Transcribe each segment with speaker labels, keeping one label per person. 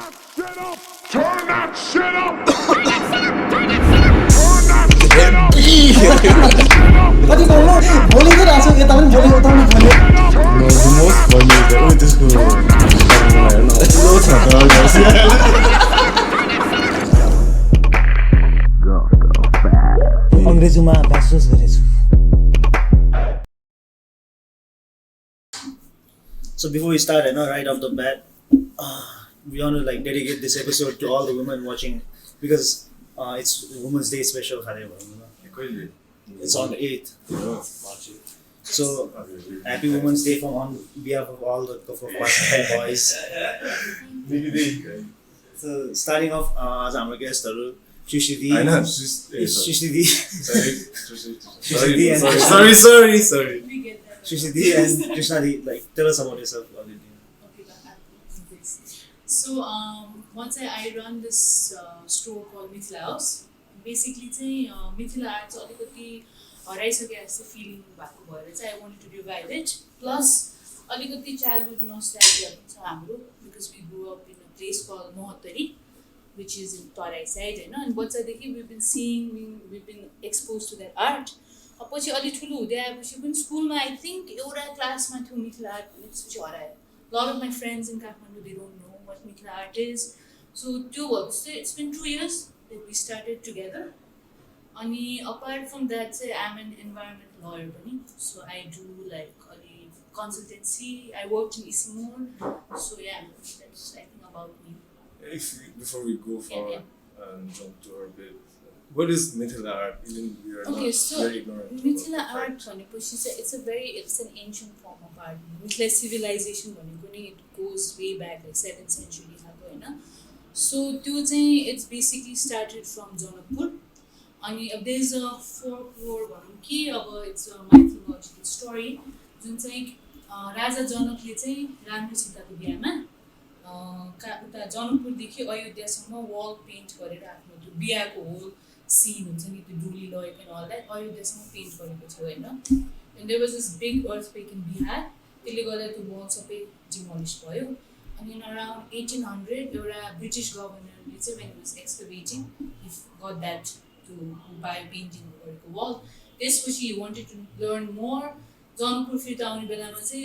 Speaker 1: Turn that shit up! Turn that shit up! Turn that shit up! Turn that shit up!
Speaker 2: कति बोल्नु बोलेको रहेछ यता पनि बोलेको उता पनि बोल्यो
Speaker 3: मोस्ट भनिएको ओ त्यसको लो छ त
Speaker 2: अङ्ग्रेजीमा ब्याचलर्स गरेछु
Speaker 4: So before we start, right off the bat, we want to like dedicate this episode to all the women watching because it's Women's Day special. It's on the 8th. So happy Women's Day on behalf of all the Guff Guff boys. So starting off, as our guest, Shristi.
Speaker 3: I know.
Speaker 4: Shristi.
Speaker 3: Sorry.
Speaker 4: Shristi and Trishna, like tell us about yourself.
Speaker 5: Okay, so once I run this store called Mithila House. Basically, Mithila arts alikati हराइसके जस्तो feeling भएको भएर चाहिँ I wanted to revive it. Plus अलिकति childhood nostalgia पनि छ हाम्रो because we grew up in a place called Mohattari, which is in Tarai side, and बच्चादेखि we've been seeing, we've been exposed to that art. पछि अलि ठुलो हुँदै आएपछि पनि स्कुलमा I think एउटा क्लासमा थियो मिथिला आर्ट भने त्यसपछि हरायो. Lot of my friends in Kathmandu, they don't know what Mithila art is. So it's been 2 years that we started together. And apart from that, I'm an environmental lawyer. So I do like consultancy. I worked in Isimur. So yeah, that's I think about me.
Speaker 3: Before we go forward and jump to our bit, what is Mithila art? Even we are
Speaker 5: Okay,
Speaker 3: not
Speaker 5: so
Speaker 3: very ignorant.
Speaker 5: Mithila art, it's an ancient form of art. Mithila civilization, it goes way back, like 7th century. So it's basically started from Jonapur. And there's a folklore, it's a mythological story. Raja Janakle Rama Sitako biama uta Janapurदेखि अयोध्यासम्म wall paint गरेर आफ्नो त्यो बिहाको whole scene हुन्छ नि त्यो डोली लगेको and all that अयोध्यासम्म paint गरेको थियो हैन. And there was this big earthquake in Bihar. त्यसले गर्दा त्यो wall सबै demolish भयो. And in around 1800 एउटा British governor when he was excavating he got that to buy painting गरेको wall. त्यसपछि he wanted to learn more. Janapur फिर्ता आउने बेलामा चाहिँ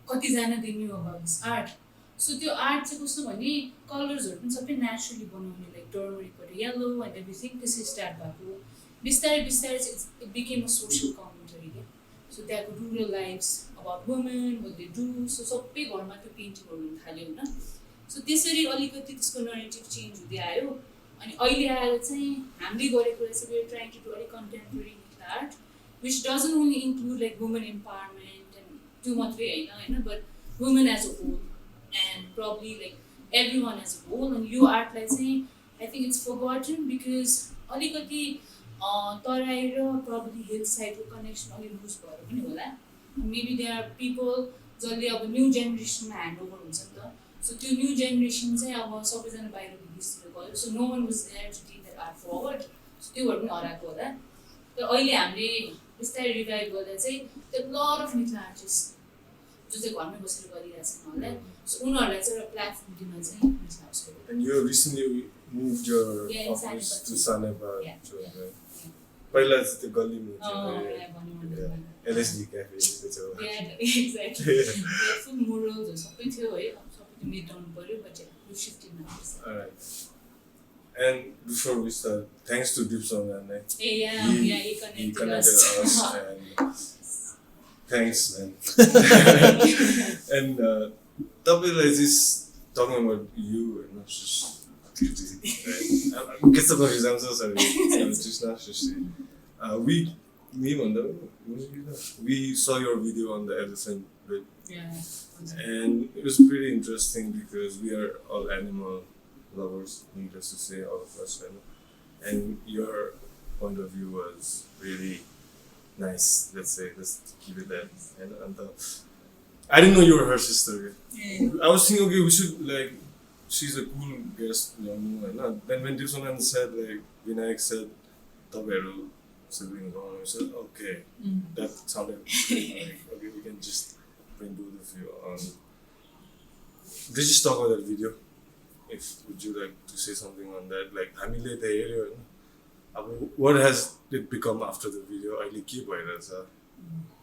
Speaker 5: कतिजना they knew about this art. So त्यो art चाहिँ कस्तो भने कलर्सहरु पनि सबै naturally बनाउने like turmeric or yellow and everything this is start भएको. बिस्तारै it became a social commentary. So there are rural lives about women, what they do. So सबै घरमा त्यो पेन्टिङ गर्नु थाल्यो हैन. So त्यसरी अलिकति त्यसको narrative change हुँदै आयो. अनि अहिले आएर चाहिँ हामीले गरेको चाहिँ we are trying to do a contemporary art which doesn't only include like women empowerment and too much हैन but women as a whole and probably like everyone as a whole. And your art like saying I think it's forgotten because alikati Tarai र probably hillside को connection अलि lose भयो पनि होला. Maybe there are people जसले अब new generation मा hand over हुन्छ नि त. So त्यो new generation चाहिँ अब सबैजना बाहिर विदेशतिर गयो. So no one was there to take that art forward. So त्योहरु पनि हराएको होला. तर अहिले हामीले बिस्तारै रिभाइभ गर्दा चाहिँ there are a lot of Mithila artists जो चाहिँ घरमै बसेर गरिरहेछन् होला. So उनीहरुलाई चाहिँ एउटा प्लेटफर्म दिन चाहिँ Mithila House को.
Speaker 3: And you recently moved your office to Saneba. पहिला चाहिँ त्यो गल्लीमा थियो LSD cafe जस्तो छ.
Speaker 5: Exactly. Full murals सबै थियो है. सबै त्यो मेटाउनु पर्यो but we shifted now.
Speaker 3: Alright. And before we start, thanks to Dipson and
Speaker 5: he
Speaker 3: connected us and thanks man. And तपाईँलाई just talking about you and not just I'm so confused. I'm so sorry. Trishna Shristi. We saw your video on the elephant bit.
Speaker 5: Yeah.
Speaker 3: And it was pretty interesting because we are all animal lovers, needless to say, all of us. And your point of view was really nice. Let's keep it that. And I didn't know you were her sister.
Speaker 5: Yeah.
Speaker 3: I was thinking, okay, we should like. She's a cool guest, Then when Dipson said, like, Vinayak said, Taberu siblings, I said, okay, that sounded good. Like, okay, we can just bring both of you on. Did you talk about that video? if would you like to say something on that? Like, हामीले त हेऱ्यो होइन, अब what has it become after the video? अहिले के भइरहेछ?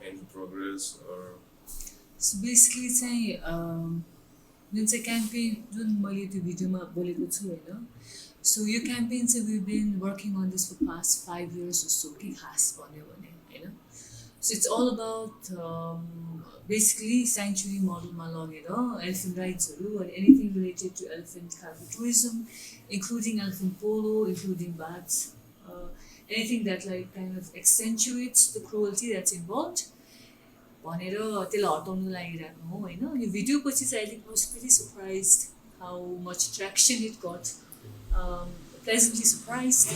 Speaker 3: Any progress or?
Speaker 5: So basically चाहिँ जुन चाहिँ क्याम्पेन जुन मैले त्यो भिडियोमा बोलेको छु होइन, सो यो क्याम्पेन चाहिँ we've been working on this for past 5 years or so के खास भन्यो भने होइन. So it's all about basically sanctuary modelमा लगेर elephant rightsहरू and anything related to elephant tourism, including elephant polo, including baths, anything that like kind of accentuates the cruelty that's involved भनेर त्यसलाई हटाउनु लागिरहेको हो होइन. यो भिडियो पछि चाहिँ I think I was pretty surprised how much traction it got, pleasantly surprised.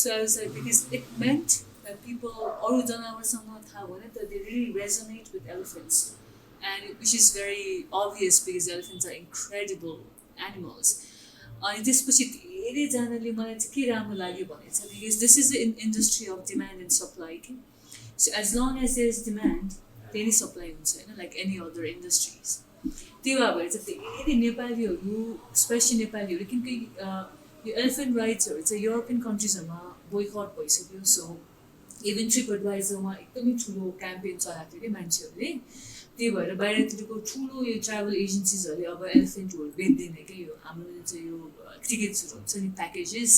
Speaker 5: So I was like, because it meant that people अरू जनावरसँग थाहा भयो that they really resonate with elephants, and which is very obvious because elephants are incredible animals. अनि त्यसपछि धेरैजनाले मलाई चाहिँ के राम्रो लाग्यो भने चाहिँ because this is an industry of demand and supply. So as long as there is demand, there is supply हुन्छ होइन, like any other industries. त्यो भएर चाहिँ धेरै नेपालीहरू, स्पेसली नेपालीहरू, किनकि यो एलिफेन्ट राइट्सहरू चाहिँ युरोपियन कन्ट्रिजहरूमा बोयकट भइसक्यो. सो इभन ट्रिप एडभाइजरमा एकदमै ठुलो क्याम्पेन चलाएको थियो कि मान्छेहरूले. त्यही भएर बाहिरतिरको ठुलो यो ट्राभल एजेन्सिजहरूले अब एलिफेन्टहरू बेच्दैन कि यो हाम्रो जुन चाहिँ यो टिकट्सहरू हुन्छ नि प्याकेजेस,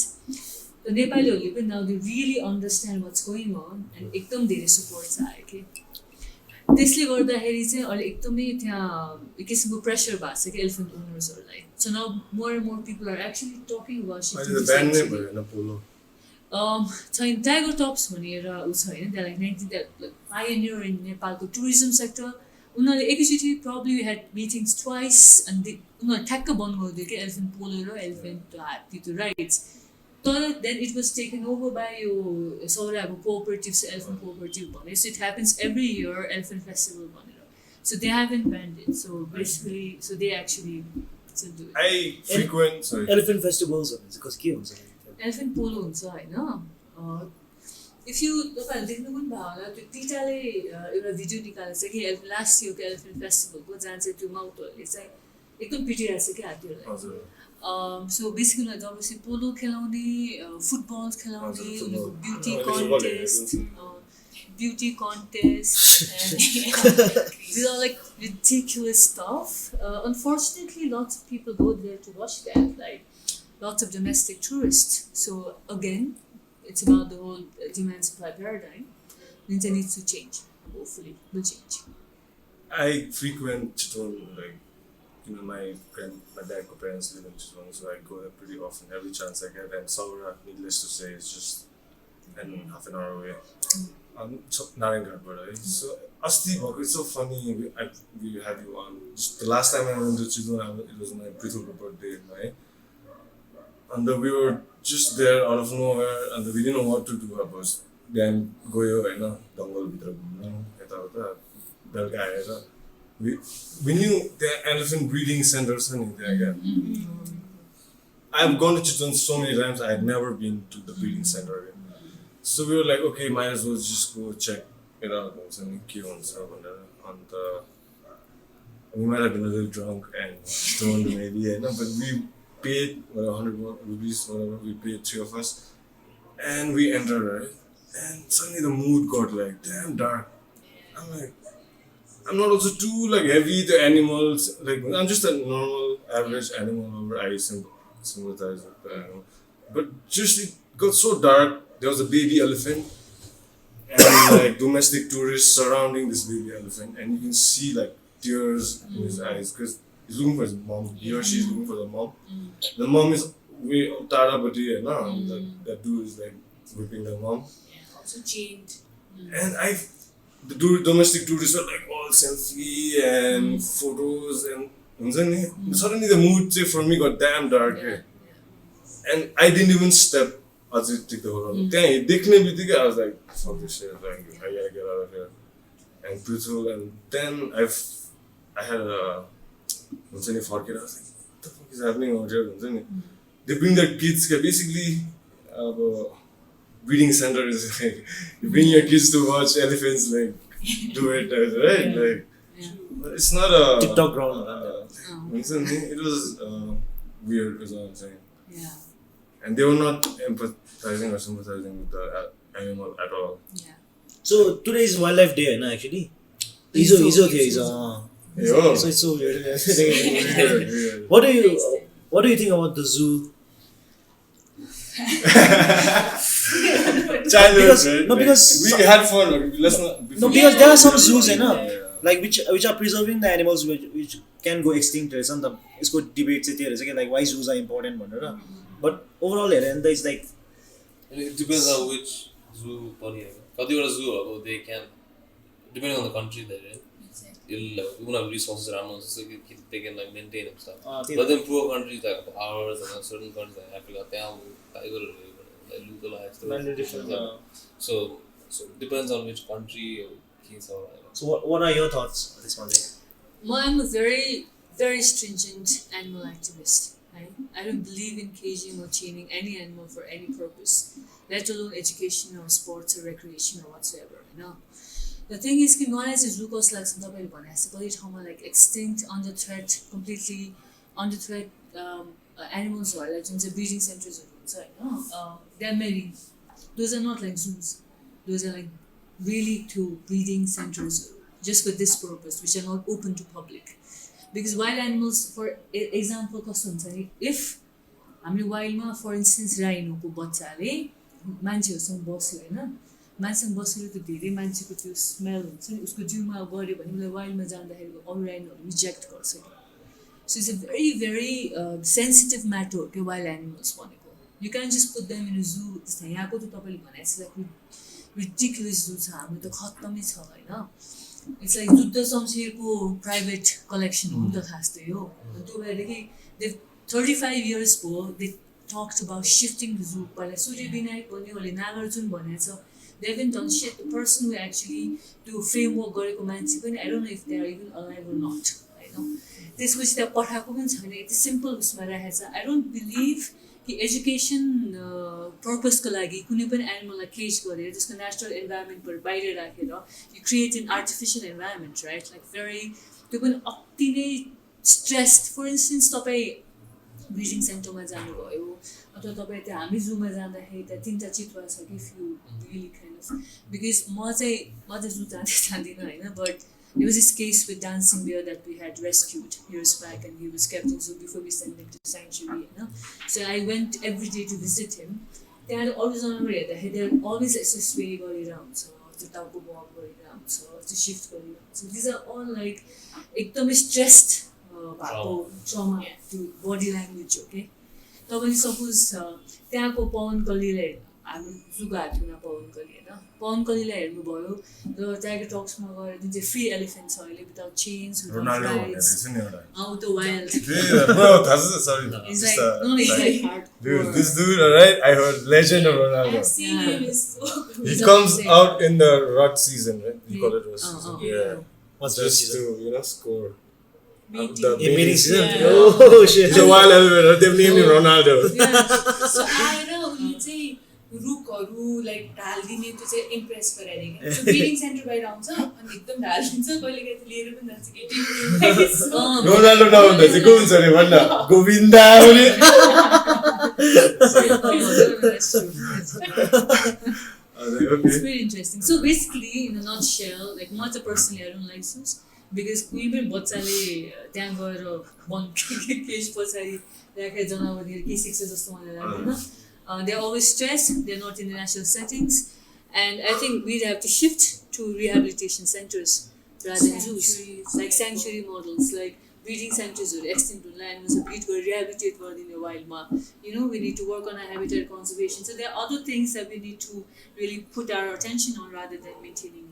Speaker 5: र नेपालीहरूले पनि now they really understand what's going on and एकदम धेरै सपोर्ट आयो कि. त्यसले गर्दाखेरि चाहिँ अहिले एकदमै त्यहाँ एक किसिमको प्रेसर भएको छ कि एलिफेन्ट ओनर्सहरूलाई. So now more and more people are actually talking about छैन टाइगर टप्स भनेर ऊ छ होइन, त्यहाँ लाइक 90 पायोनियर इन नेपालको टुरिज्म सेक्टर. उनीहरूले एकैचोटि प्रब्ली ह्याड मिटिङ्स ट्वाइस अनि उनीहरूले ठ्याक्क बन्द गरिदियो कि एलिफेन्ट पोलो र एलिफेन्ट त्यो राइट्स. तर then it was taken over by यो सौराको कोअपरेटिभ एलिफेन्ट कोअपरेटिभ भनेर. So it happens every year elephant festival भनेर. So they haven't banned it. So basically so they actually
Speaker 4: elephant festivals भने चाहिँ के हुन्छ?
Speaker 5: एलिफेन्ट पोलो हुन्छ होइन. इफ यु तपाईँहरूले देख्नु पनि भयो होला, त्यो टिटाले एउटा भिडियो निकालेको छ कि लास्ट इयरको एलिफेन्ट फेस्टिभलको, जहाँ चाहिँ त्यो माउटहरूले चाहिँ एकदम पिटिरहेको छ कि हात्तीहरूलाई. सो बेसिकली जबपछि पोलो खेलाउने, फुटबल खेलाउने, उनीहरूको beauty contest and these are like ridiculous stuff. Unfortunately, lots of people go there to watch that, like lots of domestic tourists. So again, it's about the whole demand supply paradigm. It needs to change. Hopefully, will change.
Speaker 3: I frequent Chitwan, like, you know, my dad's parents live in Chitwan, so I go there pretty often, every chance I get. And Saura, needless to say, is just half an hour away. Nijgadh, right? So, Asti, it's so funny. We had you on. Just the last time I went to Chitwan, it was my Mithila birthday, right? And we were just there out of nowhere, and we didn't know what to do. About then गयो होइन जङ्गलभित्र घुम्नु यताउता बेलुका आएर we knew the elephant breeding center छ नि त्यहाँ क्या. I've gone to Chitwan so many times. I had never been to the breeding center. So we were like, okay, might as well just go check it out. के हुन्छ भनेर. अन्त we might have been a little drunk and stoned maybe, but we paid 100 rupees, whatever. We paid, 3 of us, and we entered, right? And suddenly the mood got like damn dark. I'm like, I'm not also too like heavy to animals. Like I'm just a normal average animal lover. I sympathize with the animal, but just it got so dark. There was a baby elephant, and like domestic tourists surrounding this baby elephant, and you can see like tears in his eyes because he's looking for his mom. He or she is looking for the mom. The mom is way Tara Bati, and that dude is like whipping the mom.
Speaker 5: Yeah, also chained.
Speaker 3: And the domestic tourists were like all selfie and photos, and suddenly the mood for me got damn dark. And I didn't even step. I just took the whole I was like, fuck this shit, like I gotta get out of here. And brutal, and then I had a I was like, what the fuck is happening over here? They bring their kids, basically breeding center is like, you bring your kids to watch elephants like do it, right? Like It's not a
Speaker 4: TikTok ground.
Speaker 3: it was weird is what I'm saying.
Speaker 5: Yeah.
Speaker 3: And they were not empathizing or sympathizing with the animal at all.
Speaker 5: Yeah.
Speaker 4: So today is Wildlife Day, na actually. Iso थियो is
Speaker 3: Yo.
Speaker 4: So it's so weird.
Speaker 3: Weird.
Speaker 4: What do you think about the zoo?
Speaker 3: Childhood,
Speaker 4: Because-
Speaker 3: right?
Speaker 4: no, because
Speaker 3: we had fun. Let's not.
Speaker 4: No, because there are some zoos,
Speaker 3: Yeah.
Speaker 4: like which are preserving the animals which can go extinct. Right? Some इसको debate चाहिँ त्यो रहेछ कि like why zoos are important भनेर. But overall हेऱ्यो भने त it's like
Speaker 6: And it depends on which zoo पनि हैन कतिवटा zoo अब they can depending on the country they're in उनीहरूको resources राम्रो हुन्छ so they can like maintain and stuff but then poor countries like ours and certain countries like Africa त्यहाँ tigerहरू like localized so it depends on which country के छ
Speaker 4: so what are your thoughts on this one?
Speaker 5: Well, I'm a very, very stringent animal activist. Right? I don't believe in caging or chaining any animal for any purpose, let alone education or sports or recreation or whatsoever. You know? The thing is, मलाई चाहिँ zoo कस्तो लाग्छ तपाईँले भने जस्तो कति ठाउँमा like extinct, under threat, completely under threat animalsहरूलाई जुन चाहिँ breeding centersहरू हुन्छ होइन there are many. Those are not like zoos. Those are like really to breeding centers just for this purpose, which are not open to public. Because wild animals, for example, कस्तो हुन्छ नि if हामीले वाइल्डमा for instance राइनोको बच्चाले मान्छेहरूसँग बस्यो होइन मान्छेसँग बसेर त धेरै मान्छेको त्यो स्मेल हुन्छ नि उसको जिउमा गऱ्यो भने उसलाई वाइल्डमा जाँदाखेरि अरू राइनोहरू रिजेक्ट गर्छ so it's a very very sensitive matter हो त्यो वाइल्ड एनिमल्स भनेको you can just put them in zoo जस्तै यहाँको त तपाईँले भने जस्तो रिडिकुलस जू छ हाम्रो त खत्तमै छ होइन इट्स लाइक जुद्ध शमशेरको प्राइभेट कलेक्सन हो नि त खास त यो त्यो भएदेखि दे 35 years भयो they talked about shifting the zoo पहिला सूर्य विनायक भन्यो अहिले नागार्जुन भनेको छ they haven't done sit the person who actually त्यो फ्रेमवर्क गरेको मान्छे पनि I don't know if they are even alive or not होइन त्यसपछि त्यहाँ पठाएको पनि छैन यति सिम्पल उसमा राखेको छ आई डोन्ट बिलिभ कि एजुकेसन पर्पजको लागि कुनै पनि एनिमललाई केज गरेर त्यसको नेचुरल इन्भाइरोमेन्टबाट बाहिर राखेर you create an artificial environment right like very त्यो पनि अति नै स्ट्रेस्ड फर इन्स्टेन्स तपाईँ ब्रिडिङ सेन्टरमा जानुभयो अथवा तपाईँ त्यहाँ हामी जूमा जाँदाखेरि त्यहाँ 3टा चितुवा छ कि few really kind of because म चाहिँ जू जाँदिनँ होइन but there was this case with dancing bear that we had rescued years back and he was kept in zoo before we sent him to sanctuary, you know. So I went every day to visit him. They had always on the they are always sway going around, so to talk walk going around, so to shift going around. So these are all like ekdam stressed trauma to body language, okay. So when suppose त्यहाँको पवन कलीले हामी जुगा हातमा पवन कली होइन पवन कलीलाई हेर्नुभयो र tiger टक्समा गएर जुन चाहिँ फ्री एलिफेन्ट छ अहिले विदाउट चेन्स
Speaker 3: Ronaldo भनेर छ नि एउटा
Speaker 5: out the wild
Speaker 3: bro sorry
Speaker 5: It's like hardcore.
Speaker 3: dude this dude alright I heard legend of Ronaldo
Speaker 5: I've seen him. It's so good.
Speaker 3: he comes out in the rut season right you call it rut season yeah
Speaker 4: What's the
Speaker 3: just
Speaker 4: season?
Speaker 3: to score
Speaker 5: Meeting.
Speaker 3: the
Speaker 4: Meeting season.
Speaker 5: Yeah.
Speaker 4: Oh shit.
Speaker 3: the wild elevator they've named him Ronaldo
Speaker 5: Yeah. So आएर उनले चाहिँ रुखहरू like ढालिदिने त्यो चाहिँ impress गराइदिने so breeding centre बाहिर आउँछ अनि एकदम ढालिदिन्छ कहिले कहिले त लिएर पनि जान्छ केटी
Speaker 3: Ronaldo नभन्दा चाहिँ को हुन्छ अरे भन्न गोविन्दा भने
Speaker 5: It's very interesting. So basically, in a nutshell, like much personally, I don't like zoos because even बच्चाले त्यहाँ गएर बन्द केज पछाडि राखेर जनावरहरू के सिक्छ जस्तो मलाई लाग्दैन they're always stressed, they're not in the natural settings, and I think we'd have to shift to rehabilitation centers rather than zoos, like sanctuary models, like breeding centers or extinct animals are breed or rehabilitate in the wild ma. You know, we need to work on our habitat conservation. So there are other things that we need to really put our attention on rather than maintaining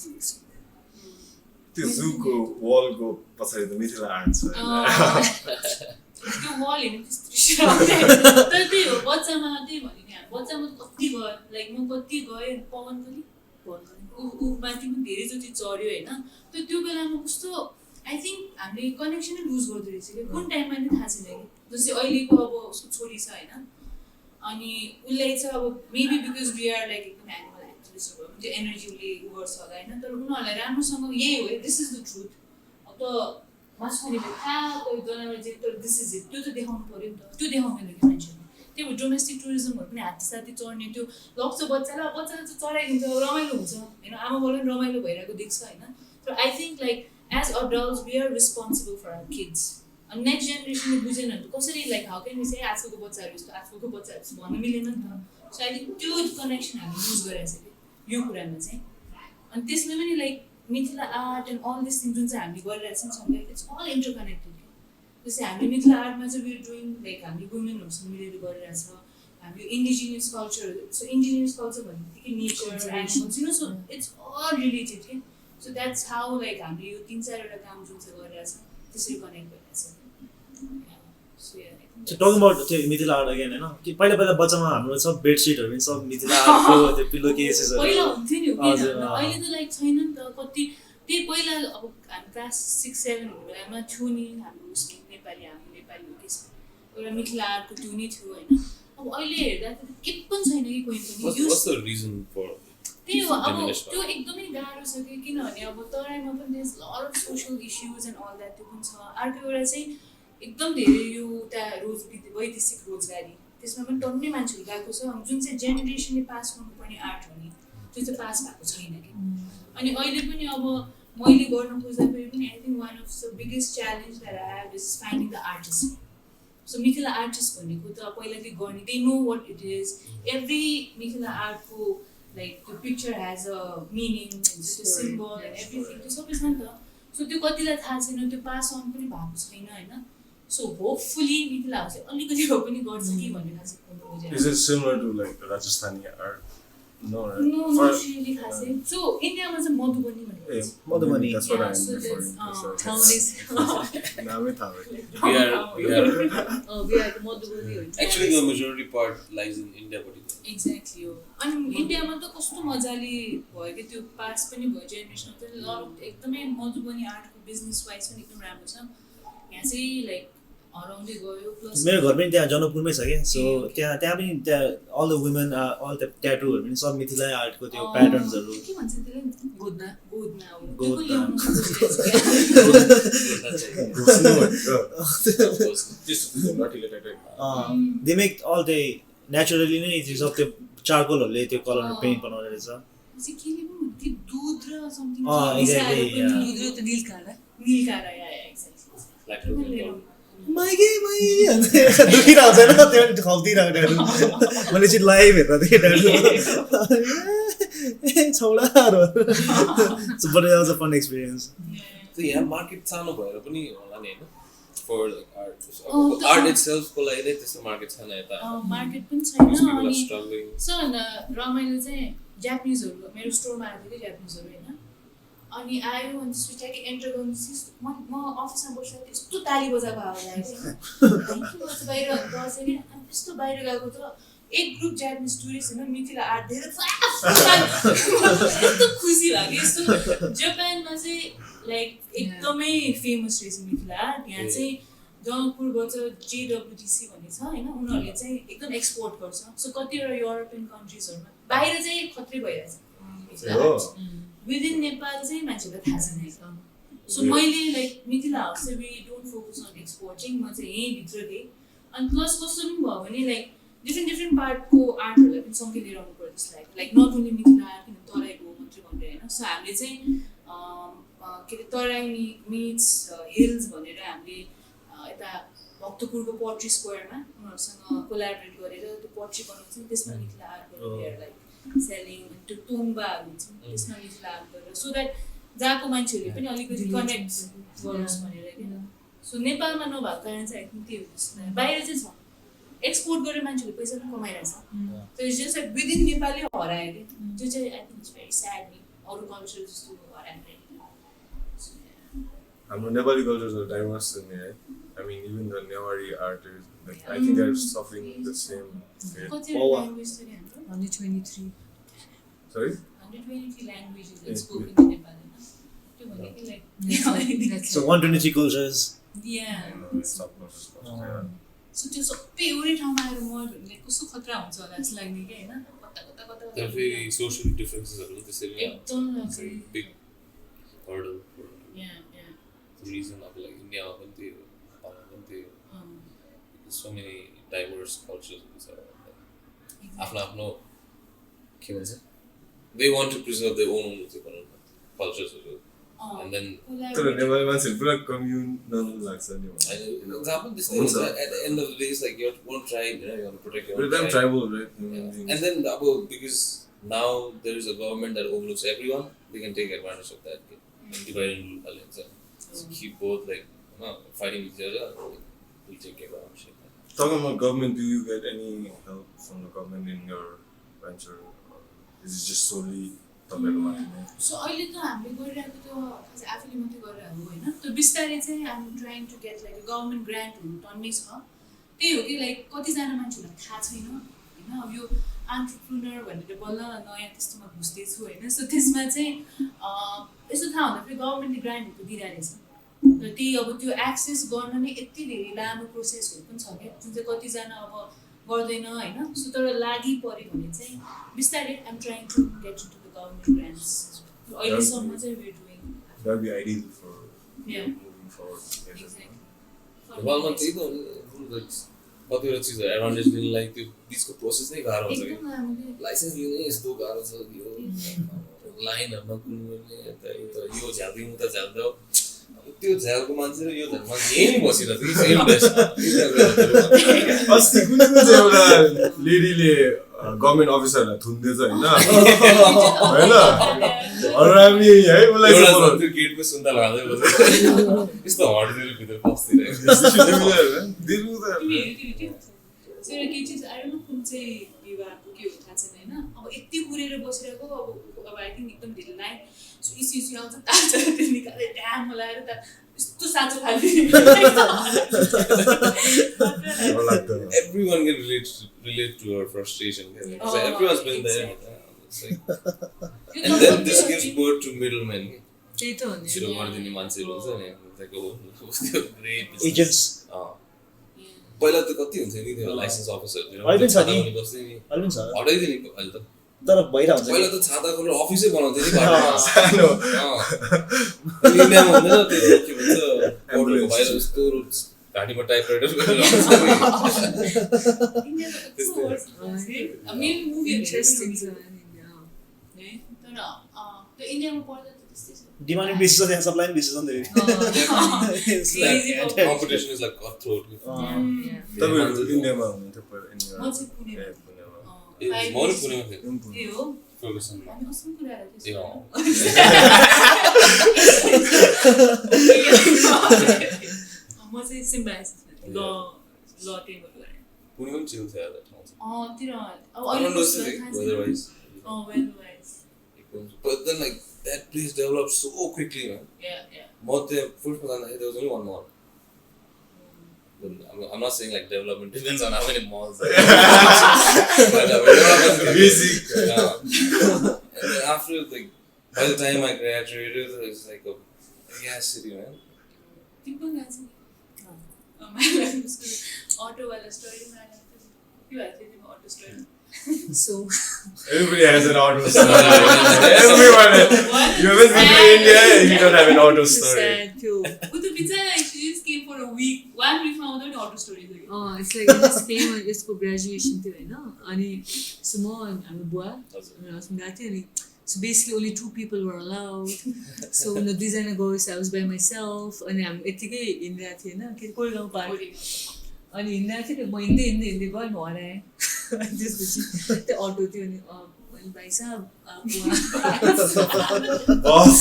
Speaker 5: zoos.
Speaker 3: त्यो जूको वलको पछाडि त Mithila art छ
Speaker 5: त्यो wall हेर्नु त्यस्तो तर त्यही हो बच्चामा त्यही भने नि बच्चामा कति गयो लाइक म कति गएँ पवन पनि ऊ माथि पनि धेरैचोटि चढ्यो होइन त्यो बेलामा कस्तो आई थिङ्क हामीले कनेक्सनै लुज गर्दो रहेछ कि कुन टाइममा नि थाहा छैन कि जस्तै अहिलेको अब उसको छोरी छ होइन अनि उसलाई चाहिँ अब maybe because we are like एकदम एनिमल त्यो एनर्जीले उ गर्छ होला होइन तर उनीहरूलाई राम्रोसँग यही हो दिस इज द ट्रुथ अब त मासु खानेले थाहा जनावर जे तर दिस इज इट त्यो त देखाउनु पऱ्यो नि त त्यो देखाउँदैन कि मान्छेले त्यही भएर डोमेस्टिक टुरिज्महरू पनि हात्ती चढ्ने त्यो लग्छ बच्चालाई चाहिँ चढाइदिन्छ रमाइलो हुन्छ होइन आमाबाउले पनि रमाइलो भइरहेको देख्छ होइन तर I think like as adults we are responsible for our kids अनि नेक्स्ट जेनेरेसनले बुझेन भने त कसरी लाइक हाउ क्यान चाहिँ आजकलको बच्चाहरू यस्तो आजकलको बच्चाहरू यस्तो भन्नु मिलेन नि त सो आई थिङ्क त्यो कनेक्सन हामीले युज गरिरहेको छ कि यो कुरामा चाहिँ अनि त्यसमा पनि like Mithila art and all this thing जुन चाहिँ हामीले गरिरहेको छौँ सँगै इट्स अल इन्टरकनेक्टेड जस्तै हामीले मिथिला आर्टमा चाहिँ वी डुइङ लाइक हामी वुमेनहरूसँग मिलेर गरिरहेछ हामी indigenous culture so indigenous culture भन्ने बित्तिकै nature animals you know so it's all related के सो द्याट्स हाउ लाइक हामीले यो 3-4वटा काम जुन चाहिँ गरिरहेछ त्यसरी कनेक्ट भइरहेछ
Speaker 4: So talking about त्यो मिथिला आर्ट again हैन कि पहिला बच्चामा हाम्रो सब बेडसिटहरु पनि सब मिथिला आर्टको त्यो पिलो केसेसहरु
Speaker 5: पहिला हुन्थ्यो नि अहिले त लाइक छैन नि त कति त्यही पहिला अब हामी क्लास 6-7 हुने बेलामा थियो नि हाम्रो नेपाली केसमा एउटा मिथिला आर्टको त्यो नै थियो होइन अब अहिले हेर्दा त के पनि छैन कि कोही पनि
Speaker 6: What's the reason for
Speaker 5: त्यही हो अब त्यो एकदमै गाह्रो छ कि किनभने अब तराईमा पनि there is lot of social issues and all that त्यो पनि छ अर्को एउटा चाहिँ एकदम धेरै यो उता वैदेशिक रोजगारी त्यसमा पनि टन्नै मान्छेहरू गएको छ जुन चाहिँ जेनेरेसनले पास गर्नुपर्ने आर्ट हो नि त्यो चाहिँ पास भएको छैन कि अनि अहिले पनि अब मैले गर्न खोज्दाखेरि पनि I think one of the biggest challenge that I have is finding the artist so Mithila artist भनेको त पहिलादेखि गर्ने they know what it is every Mithila आर्टको लाइक त्यो पिक्चर हेज अ मिनिङ त्यो सिम्बल एन्ड एभ्रिथिङ त्यो सबै छ नि त सो त्यो कतिलाई थाहा छैन त्यो पास अन पनि भएको छैन होइन सो होपफुली मिथिला चाहिँ अलिकति भए पनि गर्छ कि भन्ने खास
Speaker 3: Is it similar to like Rajasthani art? No, right?
Speaker 5: No, not really खासै सो इन्डियामा चाहिँ मधुबनी भनेको
Speaker 4: Madhubani
Speaker 3: That's what I'm
Speaker 5: so
Speaker 3: referring
Speaker 5: that's
Speaker 3: to.
Speaker 5: town is
Speaker 3: नामै थाहा भयो।
Speaker 5: बिहारको मधुबनी हो
Speaker 6: Actually, the majority part lies in India, but
Speaker 5: exactly हो अनि इन्डियामा त कस्तो मजाले भयो कि त्यो पास पनि भयो जेनेरेसन चाहिँ लट एकदमै मधुबनी आर्टको बिजनेस वाइज पनि एकदम राम्रो छ यहाँ चाहिँ लाइक हराउँदै गयो प्लस
Speaker 4: मेरो घर पनि त्यहाँ जनकपुरमै छ क्या सो त्यहाँ पनि त्यहाँ all the women all the ट्याटुहरू पनि सब मिथिला आर्टको त्यो प्याटर्न्सहरू
Speaker 5: के भन्छ त्यसलाई गोदना हो
Speaker 4: they make all the naturally नै सब त्यो चारकोलहरूले त्यो कलर पेन्ट बनाउने रहेछ
Speaker 5: दुध र समथिङ नीलकारा
Speaker 4: दुखिरहेको छैन त्यो खप्दिरहेको मैले चाहिँ लाइभ हेर्दा थिएँ छौडाहरू but it was a fun experience
Speaker 6: so यहाँ मार्केट सानो भएर पनि होला नि हैन for like art itself को लागि नै त्यस्तो मार्केट छैन यता
Speaker 5: मार्केट पनि छैन अनि
Speaker 6: struggling
Speaker 5: सो रमाइलो चाहिँ जापानिजहरू मेरो स्टोरमा आएको थियो जापानिजहरू होइन अनि आयो अनि त्यसपछि ठ्याक्कै एन्टर गर्नु म अफिसमा बस्दा यस्तो ताली बजाएको आवाज आयो बाहिर बसेँ कि त्यस्तो बाहिर गएको त एक ग्रुप जापानिज टुरिस्ट होइन मिथिला आर्ट देखेर यस्तो खुसी भयो कि यस्तो जापानमा चाहिँ लाइक एकदमै फेमस रहेछ मिथिला आर्ट यहाँ चाहिँ जनकपुरबाट JWTC भन्ने छ होइन उनीहरूले चाहिँ एकदम एक्सपोर्ट गर्छ सो कतिवटा युरोपियन कन्ट्रिजहरूमा बाहिर चाहिँ खत्रै भइरहेछ मिथिला आर्ट विदिन नेपाल चाहिँ मान्छेलाई थाहा छैन सो मैले लाइक मिथिला हाउस चाहिँ we don't focus on exporting म चाहिँ यहीँभित्र थिएँ अनि प्लस कस्तो पनि भयो भने लाइक डिफ्रेन्ट पार्टको आर्टहरूलाई पनि सँगै लिएर आउनु पर्यो जस्तो like not only Mithila art किन तराईको मात्रै भनेर होइन सो हामीले चाहिँ के अरे तराई मिट्स हिल्स भनेर हामीले यता भक्तपुरको पोट्री स्क्वायरमा उनीहरूसँग कोलाबरेट गरेर त्यो पोट्री बनाउँछ त्यसमा मिथिला आर्ट गरेर लाइक सेलिङ त्यो टोम्बाहरू हुन्छ त्यसमा मिथिला आर्ट गरेर सो द्याट जहाँको मान्छेहरूले पनि अलिकति कनेक्ट गरोस् भनेर किन सो नेपालमा नभएको कारण चाहिँ आई थिङ्क त्यही हो बाहिर चाहिँ छ एक्सपोर्ट गरेर मान्छेहरूले पैसा पनि कमाइरहेछ so it's just like within Nepali हरायो कि त्यो चाहिँ I think it's very sad नि अरू कल्चर जस्तो हरायो
Speaker 3: हाम्रो नेपाली कल्चर छ डाइभर्स छ नि है I mean even the Newari art is like I think they're suffering the same fate.
Speaker 5: कति ल्याङ्ग्वेज छ नि हाम्रो
Speaker 7: 123
Speaker 3: Sorry?
Speaker 5: 123 languages are spoken in Nepal. त्यो भनेको like
Speaker 4: So 123 cultures.
Speaker 5: Yeah.
Speaker 3: Subcultures.
Speaker 5: So त्यो सबै एउटै ठाउँमा आएर म लाइक कस्तो खतरा हुन्छ होला जस्तो लाग्ने कि होइन
Speaker 6: There are very social differences around this area.
Speaker 5: एकदम
Speaker 6: It's a big hurdle for
Speaker 5: yeah
Speaker 6: the reason of like India पनि त्यही हो, नेपालमा पनि त्यही हो. Because so many diverse cultures आफ्नो आफ्नो के भन्छ, they want to preserve their own cultures and then
Speaker 3: तर नेपाली मान्छेहरू पुरा कम्युनल लाग्छ नि
Speaker 6: जहाँ पनि त्यस्तै हुन्छ. At the end of the day it's like you want to try, you want to protect your own tribe.
Speaker 3: tribal, right?
Speaker 6: And then because now there is a government that overlooks everyone, they can take advantage of that and divide and rule alliance. So keep both like fighting with each other, we'll take care of our shit.
Speaker 3: Talking about government, do you get any help from the government in your venture, or is it just solely तपाईँको माथि नै?
Speaker 5: So अहिले त हामीले गरिरहेको त आफूले मात्रै गरेर हो होइन. त्यो बिस्तारै चाहिँ I am trying to get like government ग्रान्टहरू टन्नै छ. त्यही हो कि लाइक कतिजना मान्छेहरूलाई थाहा छैन होइन. अब यो एन्टरप्रेन्योर भनेर बल्ल नयाँ त्यस्तोमा घुस्दैछु होइन. सो त्यसमा चाहिँ यस्तो थाहा हुँदाखेरि गभर्मेन्टले ग्रान्टहरू दिइरहेको छ. र त्यही अब त्यो एक्सेस गर्न नै यति धेरै लामो प्रोसेसहरू पनि छ क्या, जुन चाहिँ कतिजना अब गर्दैन होइन. सो तर लागि पऱ्यो भने चाहिँ बिस्तारै I am trying to get into the government grants. अहिलेसम्म चाहिँ we're doing
Speaker 3: That would be ideal for
Speaker 5: Yeah.
Speaker 3: moving forward.
Speaker 5: exactly.
Speaker 6: नेपालमा त्यही त हो नि, कतिवटा चिजहरू एडभान्टेज लिनलाई त्यो बिचको प्रोसेस नै गाह्रो हुन्छ कि.
Speaker 5: एकदम राम्रो.
Speaker 6: लाइसेन्स लिनै यस्तो गाह्रो छ कि यो लाइनहरूमा कुद्नुपर्ने यो झ्याल्दिउँ त झ्याल्दा त्यो झ्यालको मान्छे र यो झ्यालमा यही बसिरहेको छ कि सेम बेस.
Speaker 3: अस्ति कुन कुन चाहिँ एउटा लेडीले गभर्मेन्ट अफिसरलाई थुन्दैछ होइन हरामी है उसलाई
Speaker 6: त्यो गेटको सुन्दा लगाउँदै बस्छ यस्तो हट्दै भित्र बस्दिरहेको.
Speaker 5: तर केही चिज आएर न कुन चाहिँ विवाहको के हो थाहा छैन होइन. अब यति कुरेर बसिरहेको अब आई थिङ्क एकदम धेरै लाइन सो इसी आउँछ तान्छ त्यो निकालेर ड्याम लगाएर त यस्तो साँचो खाले.
Speaker 6: Everyone can relate to her frustration. So everyone's been there. It's like, and then this gives birth to middlemen.
Speaker 5: त्यही त हो नि.
Speaker 6: छिटो गरिदिने मान्छेहरू हुन्छ नि. Like great
Speaker 4: Agents.
Speaker 6: पहिला त कति हुन्छ नि त्यो लाइसेन्स अफिसरहरू
Speaker 4: अहिले पनि छ नि.
Speaker 6: बस्दै नि
Speaker 4: अहिले पनि छ.
Speaker 6: हटाइदिने अहिले त.
Speaker 4: तर भइरहेको हुन्छ.
Speaker 6: पहिला त छाता खोलेर अफिसै बनाउँथ्यो नि
Speaker 3: सानो
Speaker 6: इन्डियामा हुँदैन त्यो के भन्छ बोर्डरको बाहिर यस्तो घाँटीमा टाइपराइटर
Speaker 5: इन्ट्रेस्टिङ छ तर त्यो इन्डियामा पढ्दा त त्यस्तै छ.
Speaker 4: डिमान्ड बेसिस छ, त्यहाँ सप्लाई बेसिस छ नि त.
Speaker 6: Competition is like cutthroat.
Speaker 3: तपाईँहरू इन्डियामा हुनुहुन्थ्यो पहिला
Speaker 5: म चाहिँ पुणेमा.
Speaker 6: म नि पुणेमा थिएँ
Speaker 5: त्यही हो.
Speaker 6: फर्गुसनमा.
Speaker 5: अनि कस्तो कुराहरू
Speaker 6: ए
Speaker 5: थियो. म चाहिँ सिम्बाइसिसमा ल टेबल गरेँ.
Speaker 6: पुणे पनि चिल थियो that ठाउँ चाहिँ.
Speaker 5: तिर अब
Speaker 6: Weather-wise.
Speaker 5: weather-wise.
Speaker 6: But then like that place developed so quickly, man.
Speaker 5: Yeah.
Speaker 6: म त्यहाँ फर्स्टमा जाँदाखेरि there was only one mall. I'm not saying like development depends on how many malls there are.
Speaker 3: Basic.
Speaker 6: Yeah. And then after like by the time I graduated, it was like a gas city, man.
Speaker 5: तिम्रो गाजी auto वाला story के भएको थियो तिम्रो auto story. So
Speaker 3: Everybody has an auto story. Everyone. You haven't been to India, you don't have an auto story.
Speaker 5: sad too. With the pizza, she just came for a week. 1 week ma आउँदा नि auto story थियो.
Speaker 7: It's like this came on यसको graduation थियो हैन. अनि so म हाम्रो बुवा मेरो हस्बेन्ड गएको थियो अनि so basically only 2 people were allowed. So no दुईजना गयो, I was by myself अनि हामी यतिकै हिँडिरहेको थियो हैन के कोलगाउँ पार्क. अनि हिँडिरहेको थियो म हिँड्दै गएँ म हराएँ. अनि त्यसपछि त्यो अटो थियो अनि भाइ साहब
Speaker 3: Boss.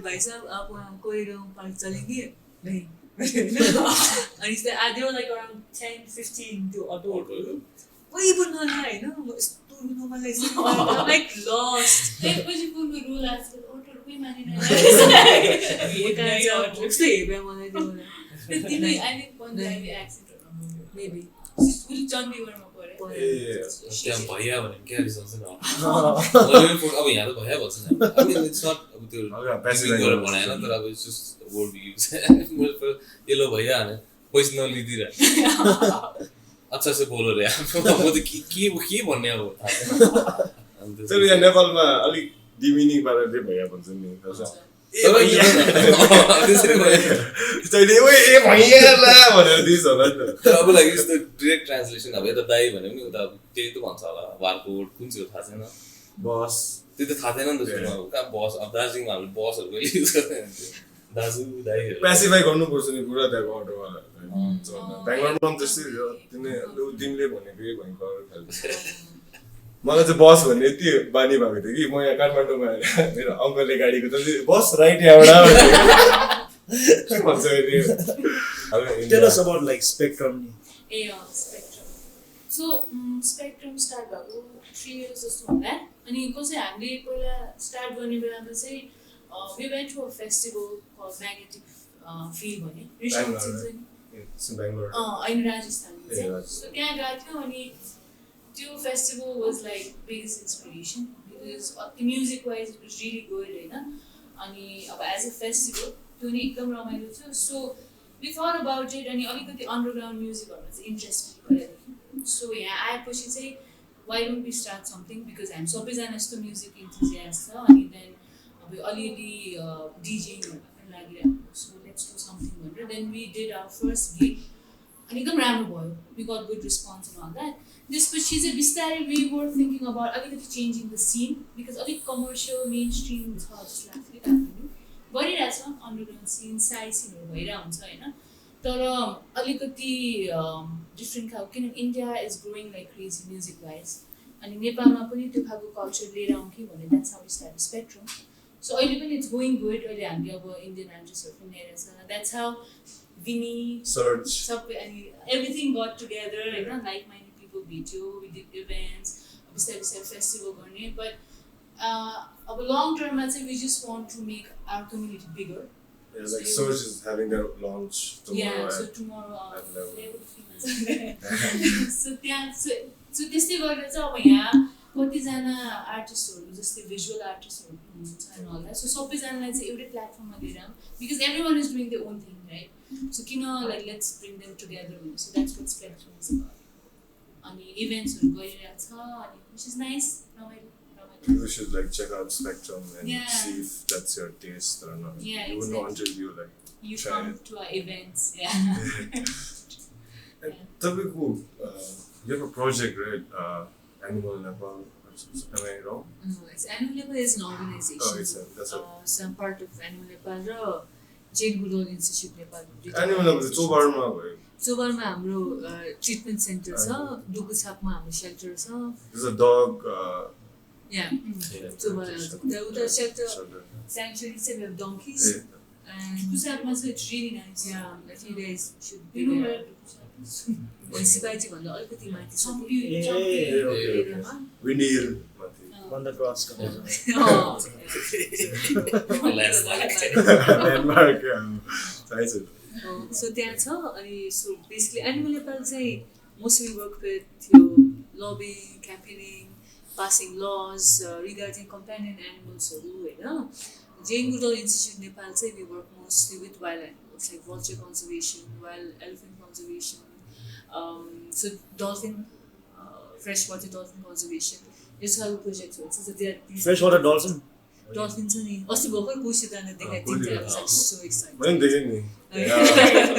Speaker 7: भाइ साहब आप वहाँ कोलगाउँ पार्क चलेंगे नहीं. अनि they were like around 10-15 त्यो अटो कोही पनि नआए हैन. म यस्तो रुनु मलाई I'm like lost.
Speaker 5: त्यसपछि पुलको रुल आछ अटो कोही मानिन.
Speaker 7: कस्तो हेब्या मलाई त्यो
Speaker 5: तिमी अहिले पन्जाबी एक्सेन्टहरु
Speaker 7: maybe
Speaker 5: फुल चण्डीगढमा परे.
Speaker 6: त्यहाँ भैया भने क्या रिस आउँछ नि. अब यहाँ त भैया भन्छ नि. I mean it's not अब त्यो गरेर बनाएन तर अब it's just a word we use. मैले येलो भैया भने पैसा नलिदिरहेको. अच्छा से बोलो रे म त के भन्ने अब थाहा छैन
Speaker 3: तर यहाँ नेपालमा अलिक डिमिनिङ पाराले भइरहेको हुन्छ नि
Speaker 6: त्यसरी भयो
Speaker 3: तैँले ए भइया ला भनेर दिइस् होला नि त
Speaker 6: तर अब लागि यस्तो डिरेक्ट ट्रान्सलेसन अब यता दाइ भन्यो भने उता त्यही त भन्छ होला वारकोट कुन चाहिँ हो थाहा छैन
Speaker 3: बस
Speaker 6: त्यो त थाहा छैन नि त सुरुमा कहाँ बस अब दार्जिलिङमा हामीले बसहरू कहिले युज गर्दैन दाजु दाइहरू
Speaker 3: पेसिफाई गर्नुपर्छ नि पुरा त्यहाँको अटोवाला बेङ्गलोरमा पनि त्यस्तै थियो तिमीले भनेकै भयङ्कर खालको मलाई चाहिँ बस भन्ने यति बानी भएको थियो कि म यहाँ काठमाडौँमा आएर मेरो अङ्कलले गाडीको त बस राइट यहाँबाट भन्छ
Speaker 4: Tell us about like Spectrum.
Speaker 5: Spectrum. So Spectrum start भएको 3 years जस्तो होला अनि कसै हामीले पहिला स्टार्ट गर्ने बेलामा चाहिँ we went to a festival called Magnetic Field भन्ने
Speaker 3: बेङ्गलोर
Speaker 5: in Rajasthan. So त्यहाँ गएको थियो अनि त्यो festival was like biggest inspiration because the music wise it was really good हैन अनि अब as a festival त्यो नि एकदम रमाइलो थियो so we thought about it अनि अलिकति underground musicहरुमा चाहिँ इन्ट्रेस्ट गरेको so यहाँ आएपछि चाहिँ why don't we start something because I'm सबैजना यस्तो music enthusiast छ अनि then अब अलिअलि DJing पनि लागिरहेको so let's do something भनेर then we did our first gig अनि एकदम राम्रो भयो we got good response and all that त्यसपछि चाहिँ बिस्तारै we were thinking about अलिकति changing the scene because अलिक commercial mainstream छ जस्तो लाग्थ्यो काठमाडौँ गरिरहेछ underground scene side sceneहरू भइरहेको हुन्छ होइन तर अलिकति डिफ्रेन्ट खालको किनभने India is growing like crazy music wise अनि नेपालमा पनि त्यो खालको कल्चर लिएर आउँ कि भने that's how we start spectrum so अहिले पनि इट्स गोइङ गुड अहिले हामीले अब इन्डियन आर्टिस्टहरू पनि ल्याइरहेछ द्याट्स हाउ विनी
Speaker 3: सर्च
Speaker 5: सबै अनि एभ्रिथिङ गट टुगेदर होइन लाइक माइन्डेड पिपल भेट्यो विथ इभेन्ट्स बिस्तारै बिस्तारै फेस्टिभल गर्ने बट अब लङ टर्ममा चाहिँ we just want to make our community bigger
Speaker 3: Yeah, like Surge is having their launch tomorrow.
Speaker 5: Yeah, so tomorrow so त्यस्तै गरेर चाहिँ अब यहाँ कतिजना आर्टिस्टहरू जस्तै भिजुअल आर्टिस्टहरू हुनुहुन्छ एन्ड अल द्याट सो सबैजनालाई चाहिँ एउटै प्लेटफर्ममा लिएर because every one is doing the own thing right so किन like let's bring them together भन्नु so that's what spectrum is अनि इभेन्ट्सहरू गरिरहेको छ अनि विच इज नाइस रमाइलो
Speaker 3: You should like check out Spectrum and see if that's your taste or not.
Speaker 5: Yeah,
Speaker 3: you wouldn't know until you like
Speaker 5: you
Speaker 3: try
Speaker 5: come
Speaker 3: it.
Speaker 5: to our events.
Speaker 3: Tabiku, you have a project, right? Animal Nepal. Am I wrong?
Speaker 7: No, it's Animal Nepal is an organization.
Speaker 3: Oh, that's
Speaker 7: so I'm part of Animal Nepal र Jane Goodall Institute Nepal.
Speaker 3: Animal Nepal is Chobarma भयो.
Speaker 7: Chobarma हाम्रो treatment centre छ डुकुछापमा हाम्रो shelter छ.
Speaker 3: There's a dog.
Speaker 7: Yeah. Chobarma उता shelter sanctuary चाहिँ we have donkeys. And
Speaker 5: Dukusapma so it's really nice.
Speaker 7: Yeah, if you guys should be
Speaker 5: You know
Speaker 7: there.
Speaker 5: where
Speaker 7: Municipality भन्दा अलिकति माथि छ.
Speaker 5: एरियामा
Speaker 3: Vinyl.
Speaker 4: On the cross.
Speaker 3: Landmark. Nice.
Speaker 7: So त्यहाँ छ अनि so basically Animal Nepal चाहिँ mostly work with your lobbying, campaigning, passing laws regarding companion animals होइन. Jane Goodall Institute Nepal say we work mostly with wild animals like vulture conservation, wild elephant conservation, so dolphin, freshwater dolphin conservation. This how projects work. So there are these
Speaker 4: Freshwater dolphin.
Speaker 7: dolphins अनि अस्ति भर्खर कोसिदाना देखाएको थिएँ. I was like so excited.
Speaker 3: मैले देखेँ नि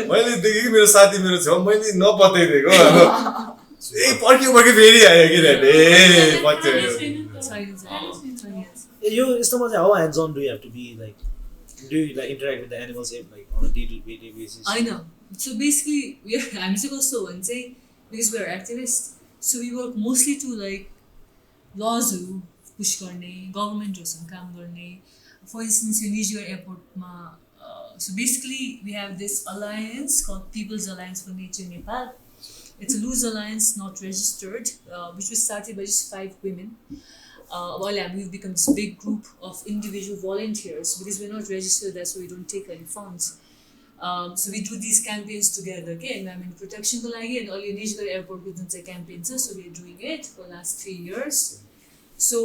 Speaker 3: मैले देखेँ कि मेरो साथी मेरो छेउ मैले नपत्याइदिएको ए पर्खि फेरि आयो किनभने ए पत्यायो
Speaker 4: You यस्तोमा चाहिँ how hands on do you have to be like? Do you like interact with the animals like on a day-to-day basis?
Speaker 7: I know. So basically, I'm supposed to say because we are activists, so we work mostly to like laws push गर्ने, government some काम गर्ने. For instance, in Nijgadh airport so basically we have this alliance called People's Alliance for Nature Nepal. It's a loose alliance, not registered, which was started by just 5 women. We've become this big group of individual volunteers because we're not registered, that's why we don't take any funds. So we do these campaigns together, okay? Environment protection ko lagi and all Nijgadh airport ko dun sa campaigns, so we're doing it for the last 3 years. So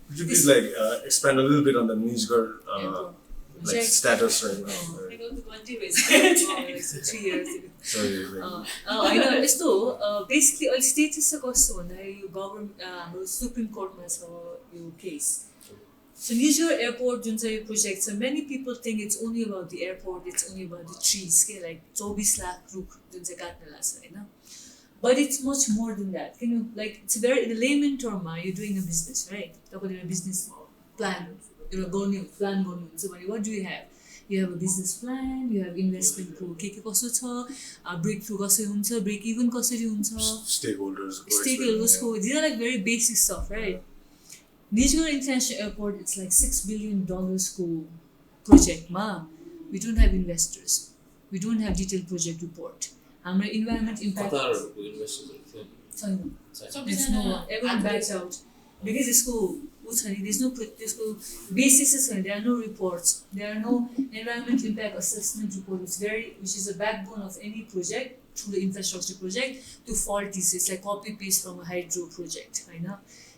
Speaker 3: could you please like expand a little bit on the Nijgadh like status right now?
Speaker 5: Like
Speaker 7: left the country basically 3 years ago.
Speaker 3: Sorry.
Speaker 7: होइन यस्तो हो basically अहिले status चाहिँ कस्तो भन्दाखेरि यो government हाम्रो supreme कोर्टमा छ यो केस सो निजगढ एयरपोर्ट जुन चाहिँ प्रोजेक्ट छ many people think it's only about the airport it's only about the trees के लाइक 24 लाख रुख जुन चाहिँ काट्न लाग्छ होइन but it's much more than that किन like it's very in the layman टर्ममा you doing a business right तपाईँले एउटा बिजनेस प्लान एउटा प्लान गर्नुहुन्छ भने what do you have you have a business plan, you have investment को के कसो छ break through कसरी हुन्छ break even कसरी हुन्छ stakeholders को these are like very basic stuff right Nijgadh International Airport it's like $6 billion को project ma we don't have investors we don't have detailed project report हाम्रो environment impact there's no everyone backs out because यसको there's no basis there are no reports there are no environment impact assessment report which is a backbone of any project through the infrastructure project to fault is it's like copy paste from a hydro project हैन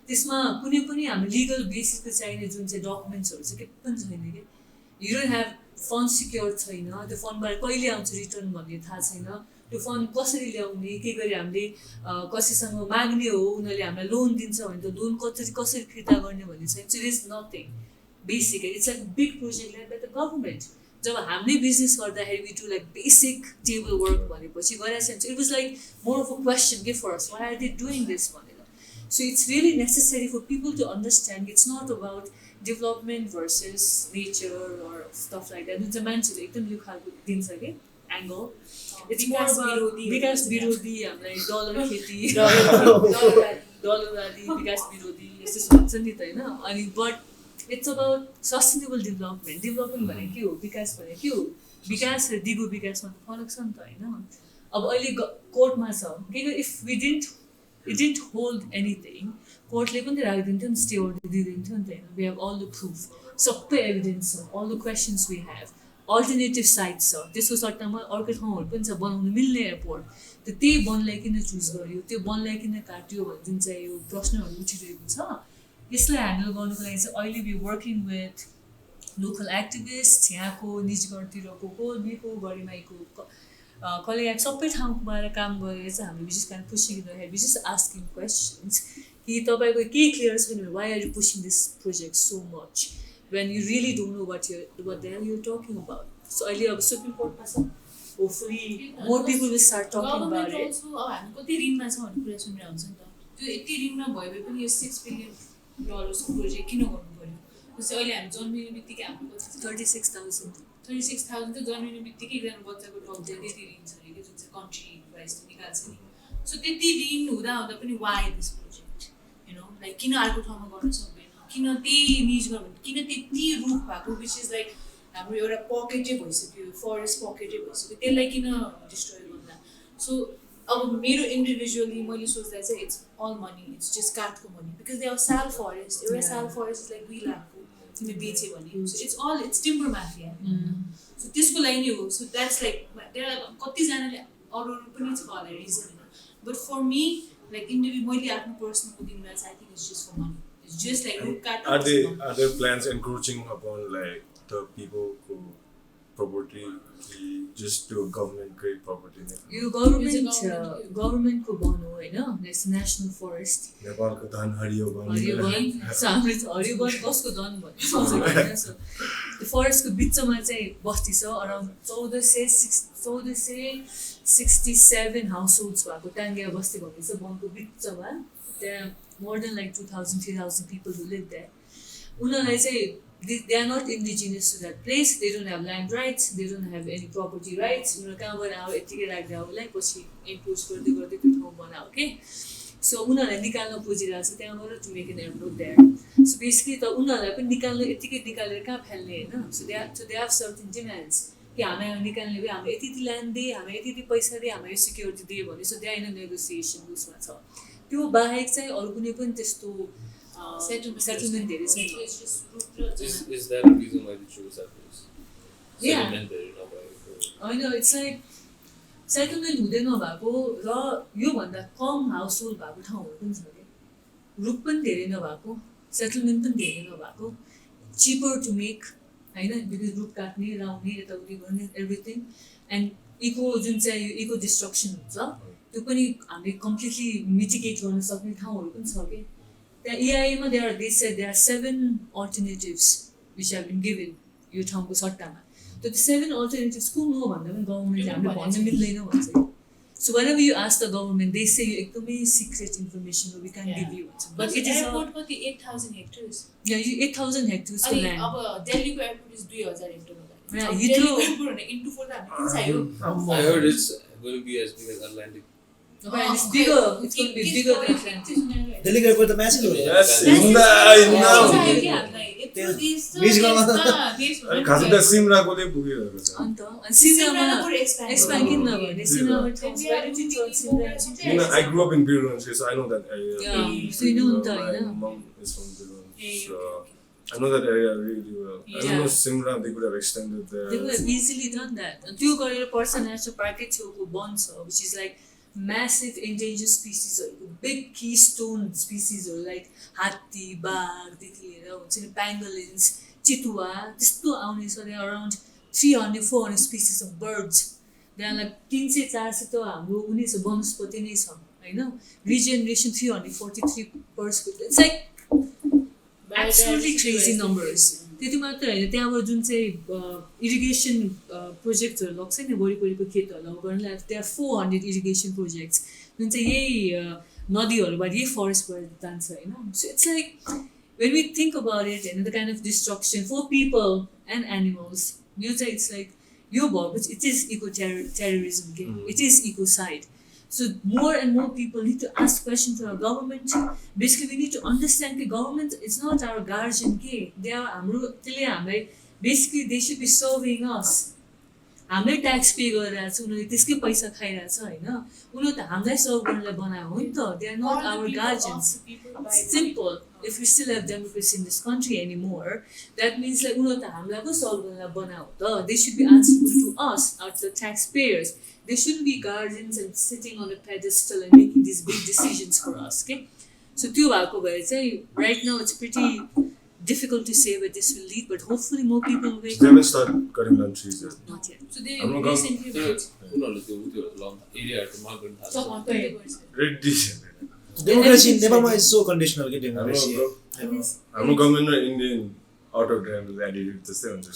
Speaker 7: त्यसमा कुनै पनि हाम्रो legal basis को चाहिने जुन चाहिँ डकुमेन्ट्सहरु चाहिँ के पनि छैन के you don't have fund secure छैन त्यो फन्डबाट कहिले आउँछ रिटर्न भन्ने थाहा छैन त्यो फन्ड कसरी ल्याउने के गरी हामीले कसैसँग माग्ने हो उनीहरूले हामीलाई लोन दिन्छ भने त लोन कसरी फिर्ता गर्ने भन्ने छैन so is nothing basic it's like big project like by the government जब हामीले बिजनेस गर्दाखेरि we do like basic table work भनेपछि गरिरहेको छ it was like more of a question के for us why are they doing this भनेर so it's really necessary for people to understand it's not about development versus nature or stuff like that जुन चाहिँ मान्छेले एकदम यो खालको दिन्छ कि एङ्गल It's more about विकास विरोधी हामीलाई डलर खेती डलरवादी विकास विरोधी यस्तो भन्छ नि त होइन अनि but it's about sustainable development भनेको के हो विकास भनेको के हो विकास र दिगो विकासमा त फरक छ नि त होइन अब अहिले कोर्टमा छ किन if we didn't hold anything कोर्टले पनि त राखिदिन्थ्यो नि स्टे अर्डर दिइदिन्थ्यो नि त होइन we have all the proof सबै एभिडेन्स छ all the questions we have alternative site छ त्यसको सट्टामा अर्को ठाउँहरू पनि छ बनाउनु मिल्ने एयरपोर्ट त त्यही वनलाई किन चुज गर्यो त्यो वनलाई किन काट्यो भन्ने जुन चाहिँ यो प्रश्नहरू उठिरहेको छ यसलाई ह्यान्डल गर्नुको लागि चाहिँ अहिले we working with local activist यहाँको निजगढतिरको कोल्मीको गरिमाईको कलेज सबै ठाउँबाट काम गरेर चाहिँ हामीले विशेष कारण पुसिङ विशेष आस्किङ क्वेसन्स कि तपाईँको के क्लियर छैन भने why are you pushing this project so much when you really don't know what the hell you're talking about. So अहिले अब सुप्रिम कोर्टमा छ hopefully more people will start talking about it.
Speaker 5: Also अब हामी कति ऋणमा छ भन्ने कुरा सुनिरहेको हुन्छ नि त त्यो यति ऋणमा भए पनि यो $6 billion को प्रोजेक्ट किन गर्नु पर्यो जस्तै अहिले हामी जन्मिने बित्तिकै हाम्रो कति 36,000 त जन्मिने बित्तिकै एकजना बच्चाको टप त्यति ऋण छ अरे जुन चाहिँ कन्ट्री वाइज निकाल्छ नि सो त्यति ऋण हुँदा पनि why this project you know like किन अर्को ठाउँमा गर्न सक्दैन किन त्यही निजगढ किन त्यति रुख भएको विच इज लाइक हाम्रो एउटा पकेटै भइसक्यो फरेस्ट पकेटै भइसक्यो त्यसलाई किन डिस्ट्रोय गर्दा सो अब मेरो इन्डिभिजुअली मैले सोच्दा चाहिँ it's all money it's just काठको money because they are sal forest एउटा साल फरेस्ट इज लाइक 2 लाखको तिमीले बेच्यो भने so it's timber mafia so त्यसको लागि नै हो सो द्याट्स लाइक कतिजनाले अरू पनि छ होला रिजन होइन but for me like individual मैले आफ्नो पर्सनल दिनमा चाहिँ I think it's just for money It's just like
Speaker 3: are there plans encroaching upon like the people who property just to government create property
Speaker 7: यो government को वन हो हैन नेस national forest
Speaker 3: नेपालको धन हरियो वन
Speaker 7: हरियो वन कसको धन भन्ने सो त्यो फरेस्ट को बिचमा चाहिँ बस्ती छ अराउन्ड 1467 हाउसहोल्ड्स भएको टाङ्गिया बस्ती भन्ने छ वनको बिचमा त्यहाँ more than like 2,000, 3,000 people who live there. Unalai say they are not indigenous to that place. They don't have land rights. They don't have any property rights. Unalai काम गरेर आऊ यतिकै राख्दै आऊ लाइक पछि इम्पोज गर्दै गर्दै त्यो ठाउँ बनाऊ के सो उनीहरूलाई निकाल्न खोजिरहेको छ त्यहाँबाट to make an airport there so basically त उनीहरूलाई पनि निकाल्न यतिकै निकालेर कहाँ फ्याल्ने होइन so they have certain demands कि हामीलाई निकाल्ने भए हामी यति ल्यान्ड दिए हामी यति पैसा दिए हामी सिक्योरिटी दिए भने सो त्यहाँ होइन नेगोसिएसन उसमा छ त्यो बाहेक चाहिँ अरू कुनै पनि त्यस्तो सेटलमेन्ट धेरै छैन
Speaker 6: Is that a reason why they chose that place? Settlement there
Speaker 7: होइन इट्स लाइक सेटलमेन्ट हुँदै नभएको र योभन्दा कम हाउस होल्ड भएको ठाउँहरू पनि छ क्या रुख पनि धेरै नभएको सेटलमेन्ट पनि धेरै नभएको चिपर टु मेक होइन बिकज रुख काट्ने लाउने यताउति गर्ने एभ्रिथिङ एन्ड इको जुन चाहिँ यो इको डिस्ट्रक्सन हुन्छ त्यो पनि हामीले कम्प्लिटली मिटिगेट गर्न सक्ने ठाउँहरू पनि छ कि त्यहाँ EIA-मा they are 7 alternatives which have been given यो ठाउँको सट्टामा त्यो 7 अल्टरनेटिभ्स कुन हो भन्दा पनि गभर्मेन्टले हामीले भन्न मिल्दैन भन्छ कि So whenever you ask the government, they say you एकदमै secret information we can't give you.
Speaker 5: But it is airport को 8,000 hectares.
Speaker 7: Yeah, you 8,000 hectares को land.
Speaker 5: अब दिल्लीको airport is 2,000 hectare होला.
Speaker 7: Yeah,
Speaker 5: Heathrow airport भने into 4 त हामीले चाहियो.
Speaker 6: I heard it's going to be as big as Atlantic.
Speaker 7: It's bigger. It's going to be bigger than Atlantic.
Speaker 4: दिल्लीको airport त massive हो.
Speaker 3: Yes, खास त सिमराकोले पुगिरहेको छ
Speaker 7: अन्त अनि सिमरामा एक्सप्यान्ड किन नगर्ने सिमरामा
Speaker 3: I grew up in Birunch, so I know that area.
Speaker 7: Yeah, so you know the
Speaker 3: My mom is from Birunch, so I know that area really well. I don't know Simra, they could have extended there.
Speaker 7: They could have easily done that. And त्यो गरेर Parsa national पार्कै छेउको वन छ which is like massive endangered species, big keystone species like हात्ती बाघदेखि लिएर हुन्छ नि pangolins चितुवा त्यस्तो आउने छ there are around 300-400 species of birds. There are like 300-400 त हाम्रो उनी छ वनस्पति नै छ हैन regeneration 343 birds. It's like absolutely crazy numbers. त्यति मात्र हैन त्यहाँबाट जुन चाहिँ इरिगेसन प्रोजेक्टहरु लाग्छ नि वरिपरिको खेतहरुलाई गर्नलाई there are 400 irrigation projects जुन चाहिँ यही नदीहरुबाट यही फरेस्टबाट जान्छ हैन so it's like when we think about it and the kind of destruction for people and animals you say it's like yo but it is eco-terrorism game. It is ecocide. So more and more people need to ask questions to our government. Basically, we need to understand the government is not our guardian. They are basically they should be serving us. हामीले tax pay गरिरहेको छ उनीहरूले त्यसकै पैसा खाइरहेछ हैन उनीहरू त हामीलाई सर्भ गर्नलाई बनायो हो नि त they are not our guardians simple if we still have democracy in this country anymore that means like उनीहरू त हामीलाई को सर्भ गर्नलाई बनायो त they should be answerable to us as the taxpayers. They shouldn't be guardians and sitting on a pedestal and making these big decisions for us. Okay, so त्यो भएको भए चाहिँ right now it's pretty difficult to say where this will lead, but hopefully more people will wake up.
Speaker 3: They haven't started cutting down trees yet.
Speaker 7: Not yet.
Speaker 5: So they recently
Speaker 6: उनीहरूले त्यो long एरियाहरु mark गर्न थाल्छ
Speaker 3: Reddy.
Speaker 4: Democracy in Nepal is so conditional के democracy.
Speaker 3: हाम्रो government र Indian out of triangle attitude त्यस्तै हुन्छ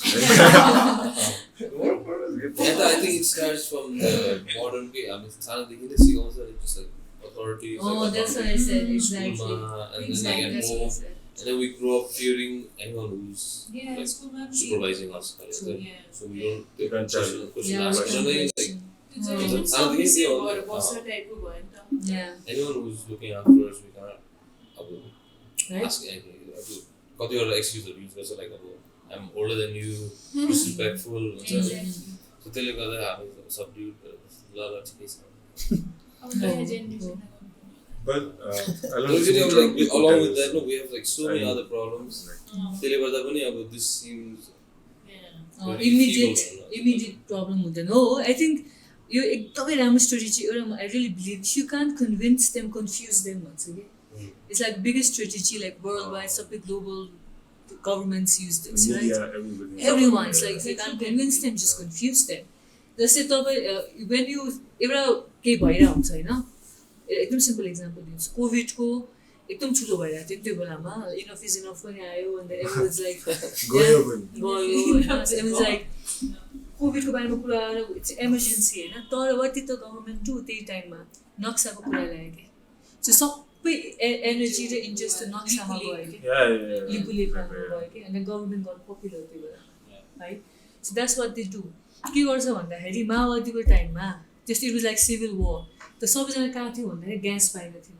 Speaker 6: And I think it starts from the modern way. I mean, सानोदेखि नै सिकाउँछ just like authority.
Speaker 7: Oh, that's what I said. Exactly.
Speaker 6: And then like at home, and then we grow up fearing anyone who's like supervising us. So we don't question anyone who's looking after us. We cannot ask anything. कतिवटा एक्सक्युजहरु use गर्छ like अब I'm older than you, disrespectful. So त्यसले गर्दा हामी सबड्युट ल ठिकै छ.
Speaker 3: But
Speaker 6: along with that, no, we have like so many other problems. त्यसले गर्दा पनि अब this seems
Speaker 7: immediate problem हुँदैन हो I think यो एकदमै राम्रो strategy एउटा I really believe you can't convince them, confuse them भन्छ के it's like biggest strategy like worldwide सबै global governments use this right everyone's like if you can't convince them just confuse them जस्तै तपाईं when you एउटा के भइरा हुन्छ हैन एकदम सिम्पल एक्जाम्पल दिन्छु कोभिड को एकदम ठुलो भइरा थियो त्यो बेलामा इनफ इज इनफ पनि आयो and then everyone's like गयो everyone's like कोभिड को बारेमा कुरा इट्स इमर्जेन्सी हैन तर वति त गभर्नमेन्ट टु त्यही टाइममा नक्साको कुरा ल्यायो के सो सबै एनर्जी र इन्ट्रेस्ट नक्सामा गयो के लिपुले गयो के and then government got popular त्यो बेला है so that's what they do के गर्छ भन्दाखेरि माओवादीको टाइममा जस्तो it was like civil war त सबैजना कहाँ थियो भन्दाखेरि ग्यास पाएन थियो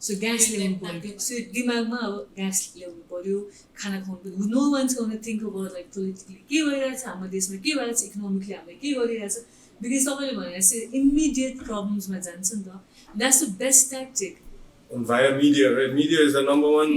Speaker 7: सो ग्यास ल्याउनु पर्यो सो दिमागमा अब ग्यास ल्याउनु पर्यो खाना खुवाउनु पर्यो no one's gonna think about like politically के भइरहेछ हाम्रो देशमा के भइरहेछ इकोनोमिकली हामीले के गरिरहेछ बिकज तपाईँले भने जस्तै इमिडिएट प्रब्लम्समा जान्छ नि त that's the best tactic
Speaker 3: And via media, right? Media is the number one,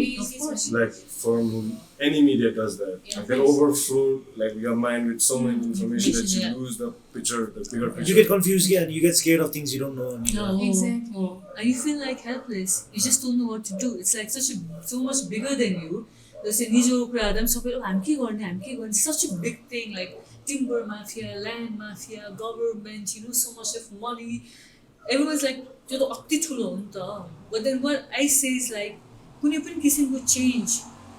Speaker 3: like form. Any media does that. Like they overflow, like your mind with so much information that you lose the picture, the bigger picture.
Speaker 4: You get confused and you get scared of things you don't know.
Speaker 7: Exactly. And you feel like helpless. You just don't know what to do. It's like so much bigger than you. जस्तै निजको कुरा गर्दा पनि सबैले हामी के गर्ने such a big thing like timber mafia, land mafia, government, so much of money. Everyone's like त्यो त अति ठुलो हो नि त. But then what I say is like कुनै पनि किसिमको change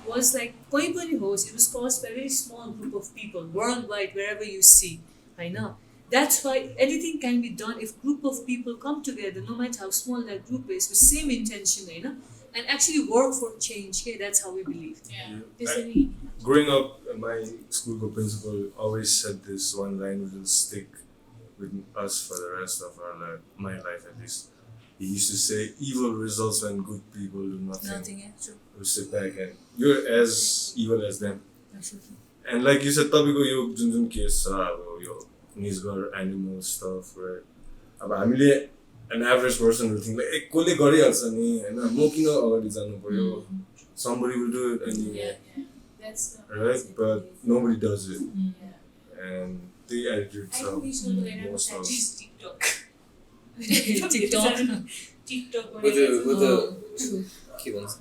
Speaker 7: was like कहीँ पनि होस्, it was caused by a very small group of people worldwide wherever you see, होइन. That's why anything can be done if group of people come together, no matter how small that group is, with same intention, and actually work for change. Okay, that's how we believe.
Speaker 3: Growing up, my school principal always said this one line which will stick with us for the rest of our life, my life at least. He used to say, "Evil results when good people do nothing."
Speaker 7: Nothing, yeah, true.
Speaker 3: You sit back and you're as evil as them.
Speaker 7: Absolutely.
Speaker 3: And like you said, तपाईँको यो जुन case छ अब यो Nijgadh animal stuff, right? अब हामीले an average person will think like, कसले गरिहाल्छ नि हैन, म किन अगाडि जानु पर्यो? Somebody will do it anyway.
Speaker 5: That's
Speaker 3: right? But nobody does it. And the attitude
Speaker 5: I think we should
Speaker 3: most of
Speaker 5: TikTok.
Speaker 7: TikTok.
Speaker 6: With the
Speaker 7: True.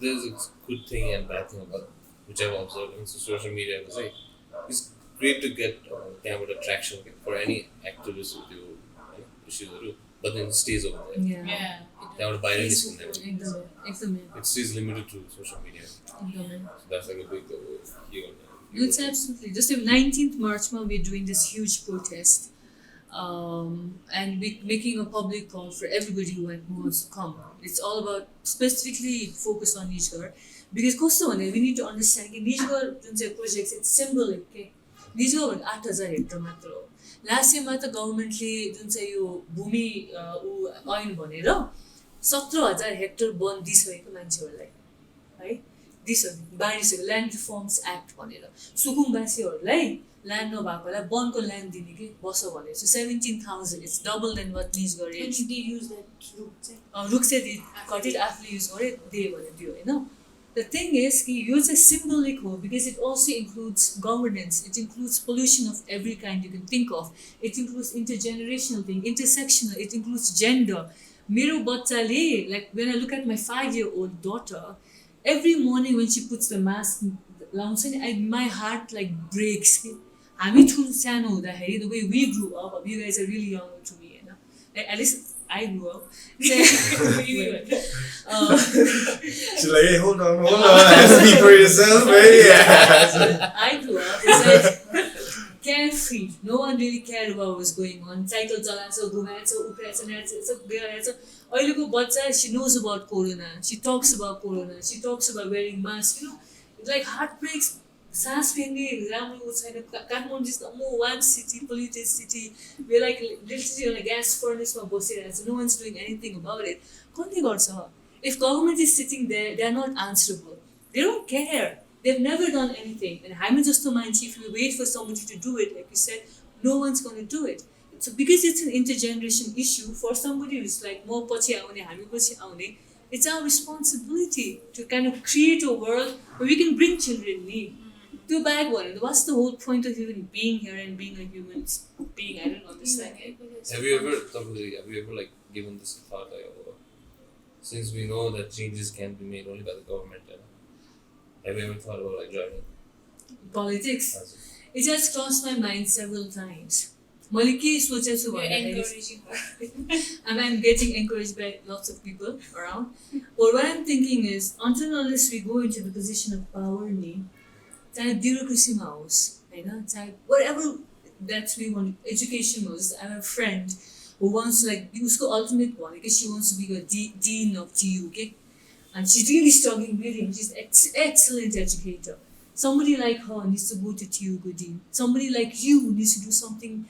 Speaker 6: there's a good thing and bad thing about which I've observed in social media. It's great to get camera attraction for any activist with your issues, but then it stays over there.
Speaker 5: Yeah.
Speaker 6: They would buy this from them.
Speaker 7: Exactly.
Speaker 6: It stays limited to social media. So that's like a big
Speaker 7: No, it's absolutely. Just on 19th March, we're doing this huge protest. And we're making a public call for everybody who wants to come. It's all about specifically focus on Nijgadh. Because we need to understand that Nijgadh project, it's symbolic. Okay? Nijgadh 8,000 hectare matra ho. Last year the government le यो भूमि ऐन भनेर 17,000 hectare वन दिइसकेको मान्छेहरूलाई है दिइसक्यो land reforms act भनेर सुकुमवासीहरूलाई land नभएकोलाई वनको land दिने के बस भनेर 17,000 it's double then what Nijgadh is. रुख चाहिँ कति आफूले युज गरे दिए भने दियो होइन. The thing is, it's a symbolic whole because it also includes governance, it includes pollution of every kind you can think of, it includes intergenerational thing, intersectional, it includes gender. Mero bachale, like when I look at my 5-year-old daughter, every morning when she puts the mask, my heart like breaks. The way we grew up, you guys are really young to me, at least I grew up.
Speaker 3: She's like, hey, hold on, speak for yourself, baby.
Speaker 7: I grew up, it's like carefree. No one really cared what was going on. Cycle chalacha, gumacha, upracha, nacha, garacha. Ahileko bacha, she knows about corona. She talks about corona. She talks about wearing masks. It's like heartbreaks. सास फेर्ने राम्रो छैन. काठमाडौँ जस्तो one city, polluted city. We're like literally on a gas furnace मा बसिरहेको छ. No one's doing anything about it. कसले गर्छ? If government is sitting there, they are not answerable. They don't care. They've never done anything. And हामी जस्तो मान्छे, if we wait for somebody to do it, like you said, no one's going to do it. So because it's an intergeneration issue, for somebody who's like म पछि आउने, हामी पछि आउने, it's our responsibility to kind of create a world where we can bring children in. Too bad one. What's the whole point of even being here and being a human being? I don't understand.
Speaker 6: Have you ever like given this a thought? Since we know that changes can be made only by the government, have you ever thought about like joining
Speaker 7: politics? It has crossed my mind several times. I'm getting encouraged by lots of people around. But what I'm thinking is, until unless we go into the position of power, bureaucracy house, whatever that we want, education was. I have a friend who wants to like use the ultimate one because she wants to be a dean of TU, okay? And she's really struggling really. She's excellent educator. Somebody like her needs to go to TU, go dean. Somebody like you needs to do something.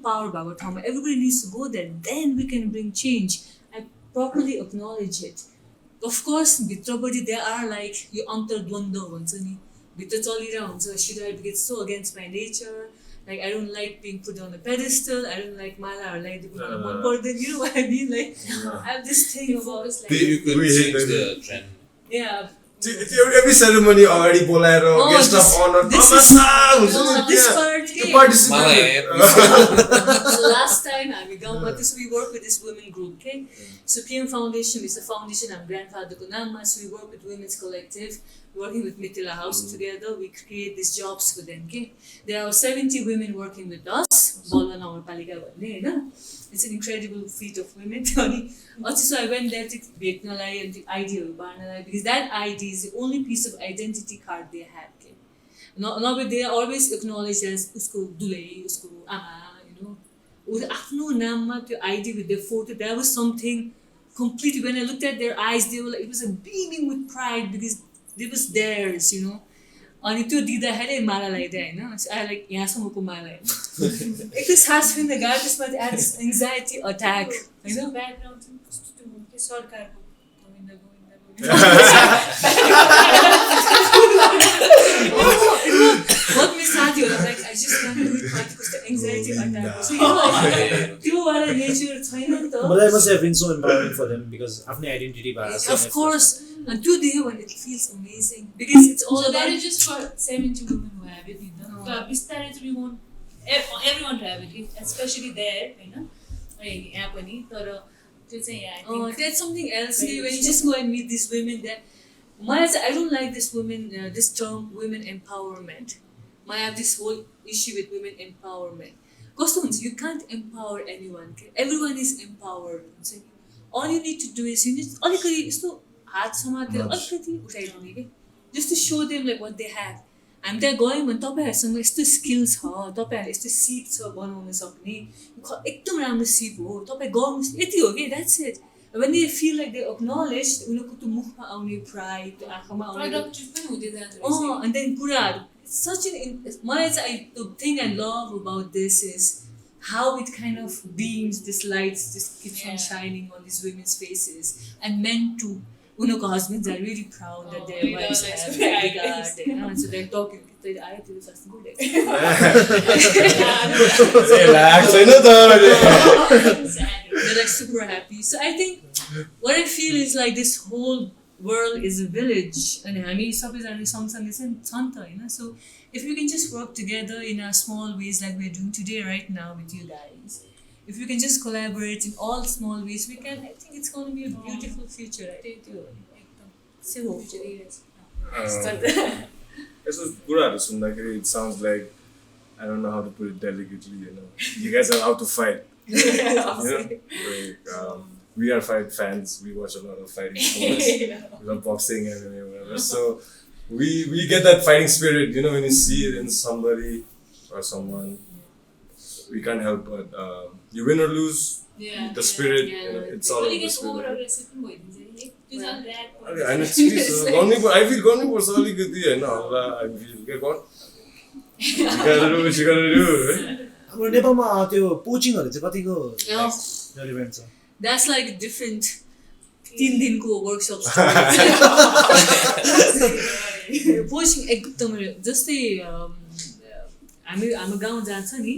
Speaker 7: Power baba thama. Everybody needs to go there. Then we can bring change. I properly acknowledge it. Of course, bitrabadi there are like you antardwanda bhन्छ नि. Should I get so against my nature? Like I don't like being put on a pedestal. I don't like mala or like you know what I mean? Like I have this thing about like
Speaker 6: you could change the trend.
Speaker 7: Yeah.
Speaker 3: Every ceremony already bolero, guest of honor.
Speaker 7: This part.
Speaker 3: You participate.
Speaker 7: So last time I हामी गाउँमा त्यसो we work with this women group okay so PM Foundation is a foundation our grandfather ko naamma so we work with women's collective working with Mithila house together we create these jobs for them okay there are 70 women working with us Balwa Nagarpalika bhanne हैन it's an incredible feat of women अनि also so I went there to भेट्नलाई and the idea बार्नलाई because that ID is the only piece of identity card they have okay now they are always acknowledged as usko dulai usko ama you know आफ्नो नाममा त्यो ID with their photo that was something completely when I looked at their eyes they were like it was a beaming with pride because it was theirs you know अनि त्यो दिँदाखेरि माला लगाइदिए हैन I like यहाँसम्मको माला हैन एकटा सास फेर्न गाह्रो त्यसमा एज एङ्जाइटी अट्याक हैन
Speaker 5: ब्याकग्राउन्ड चाहिँ कस्तो त्यो के सरकारको गोविन्द गोविन्द
Speaker 7: बहुत मेरो साथीहरू like I just can't do it माथि कस्तो एङ्जाइटी अट्याक त्यो वाला नेचर छैन नि त
Speaker 4: But that must have been so empowering for them because आफ्नै आइडेन्टिटी भएर
Speaker 7: of course and त्यो देख्यो भने it feels amazing because it's all
Speaker 5: so that
Speaker 7: about
Speaker 5: is just for 70 women who have it नि त बिस्तारै चाहिँ we want everyone to have it especially there हैन यहाँ पनि तर त्यो चाहिँ I think
Speaker 7: that's something else when you just go and meet these women that I don't like this this term women empowerment I have this whole issue with women empowerment कस्तो हुन्छ you can't empower anyone everyone is empowered all you need to do is you need अलिकति यस्तो हात समातेर अलिकति उठाइदिने के just to show them like what they have हामी त्यहाँ गयौँ भने तपाईँहरूसँग यस्तो स्किल छ तपाईँहरूले यस्तो सिप छ बनाउन सक्ने एकदम राम्रो सिप हो तपाईँ गर्नुहोस् यति हो कि that's it when they feel like they acknowledged उनीहरूको त्यो मुखमा आउने प्राइड त्यो आँखामा आउने
Speaker 5: productive पनि हुँदै जान्छ
Speaker 7: and then कुराहरू such an मलाई चाहिँ the thing I love about this is how it kind of beams this lights just keeps on shining on these women's faces and men too उनीहरूको husbands are really proud that their wives have Nijgadh and so they're talking I have to do something good they're like super happy so I think what I feel is like this whole world is a village and हामी सबैजना सँगसँगै छ नि त हैन so if we can just work together in our small ways like we're doing today right now with you guys if we can just collaborate in all small ways we can I think it's going to be a beautiful future right so
Speaker 3: यस्तो कुराहरू सुन्दाखेरि it sounds like I don't know how to put it delicately you know you guys are out to fight you know like we are fight fans we watch a lot of fighting sports we love boxing and whatever so we get that fighting spirit you know when you see it in somebody or someone we can't help but you win or lose the spirit you know it's all in the spirit and it's I feel गर्नु पर्छ अलिकति हैन होला I feel के गर्नु you gotta do
Speaker 4: हाम्रो नेपालमा त्यो पोचिङहरु चाहिँ कतिको रेलेभेन्ट छ
Speaker 7: that's like a different 3 दिनको वर्कसप पोचिङ एकदम जस्तै हाम्रो गाउँ जहाँ छ नि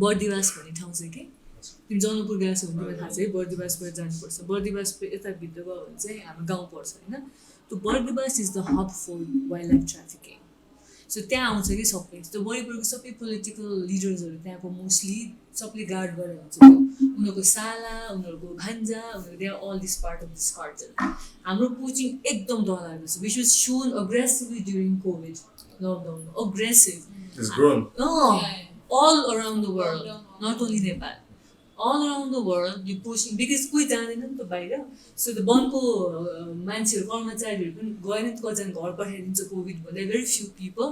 Speaker 7: बर्दिवास भन्ने ठाउँ छ कि तिमी जनकपुर गएको छ भने तिमीलाई थाहा छ है बर्दिवासबाट जानुपर्छ बर्दिवास यता भित्र गयो भने चाहिँ हाम्रो गाउँ पर्छ होइन त्यो Bardibas is the hub for wildlife trafficking so त्यहाँ आउँछ कि सबै त्यो वरिपरिको सबै पोलिटिकल लिडर्सहरू त्यहाँको मोस्टली सबले गार्ड गरेर हुन्छ उनीहरूको साला उनीहरूको भान्जा उनीहरू they are all this part of this cartel हाम्रो कोचिङ एकदम डरलाग्दो छ which was so aggressively during Covid lockdown aggressive all around the world not only Nepal all around the world you pushing because कोही जाँदैन नि त बाहिर so the बनको मान्छेहरू कर्मचारीहरू पनि गएन नि त कतिजना घर पठाइदिन्छ कोभिड भन्दा very few people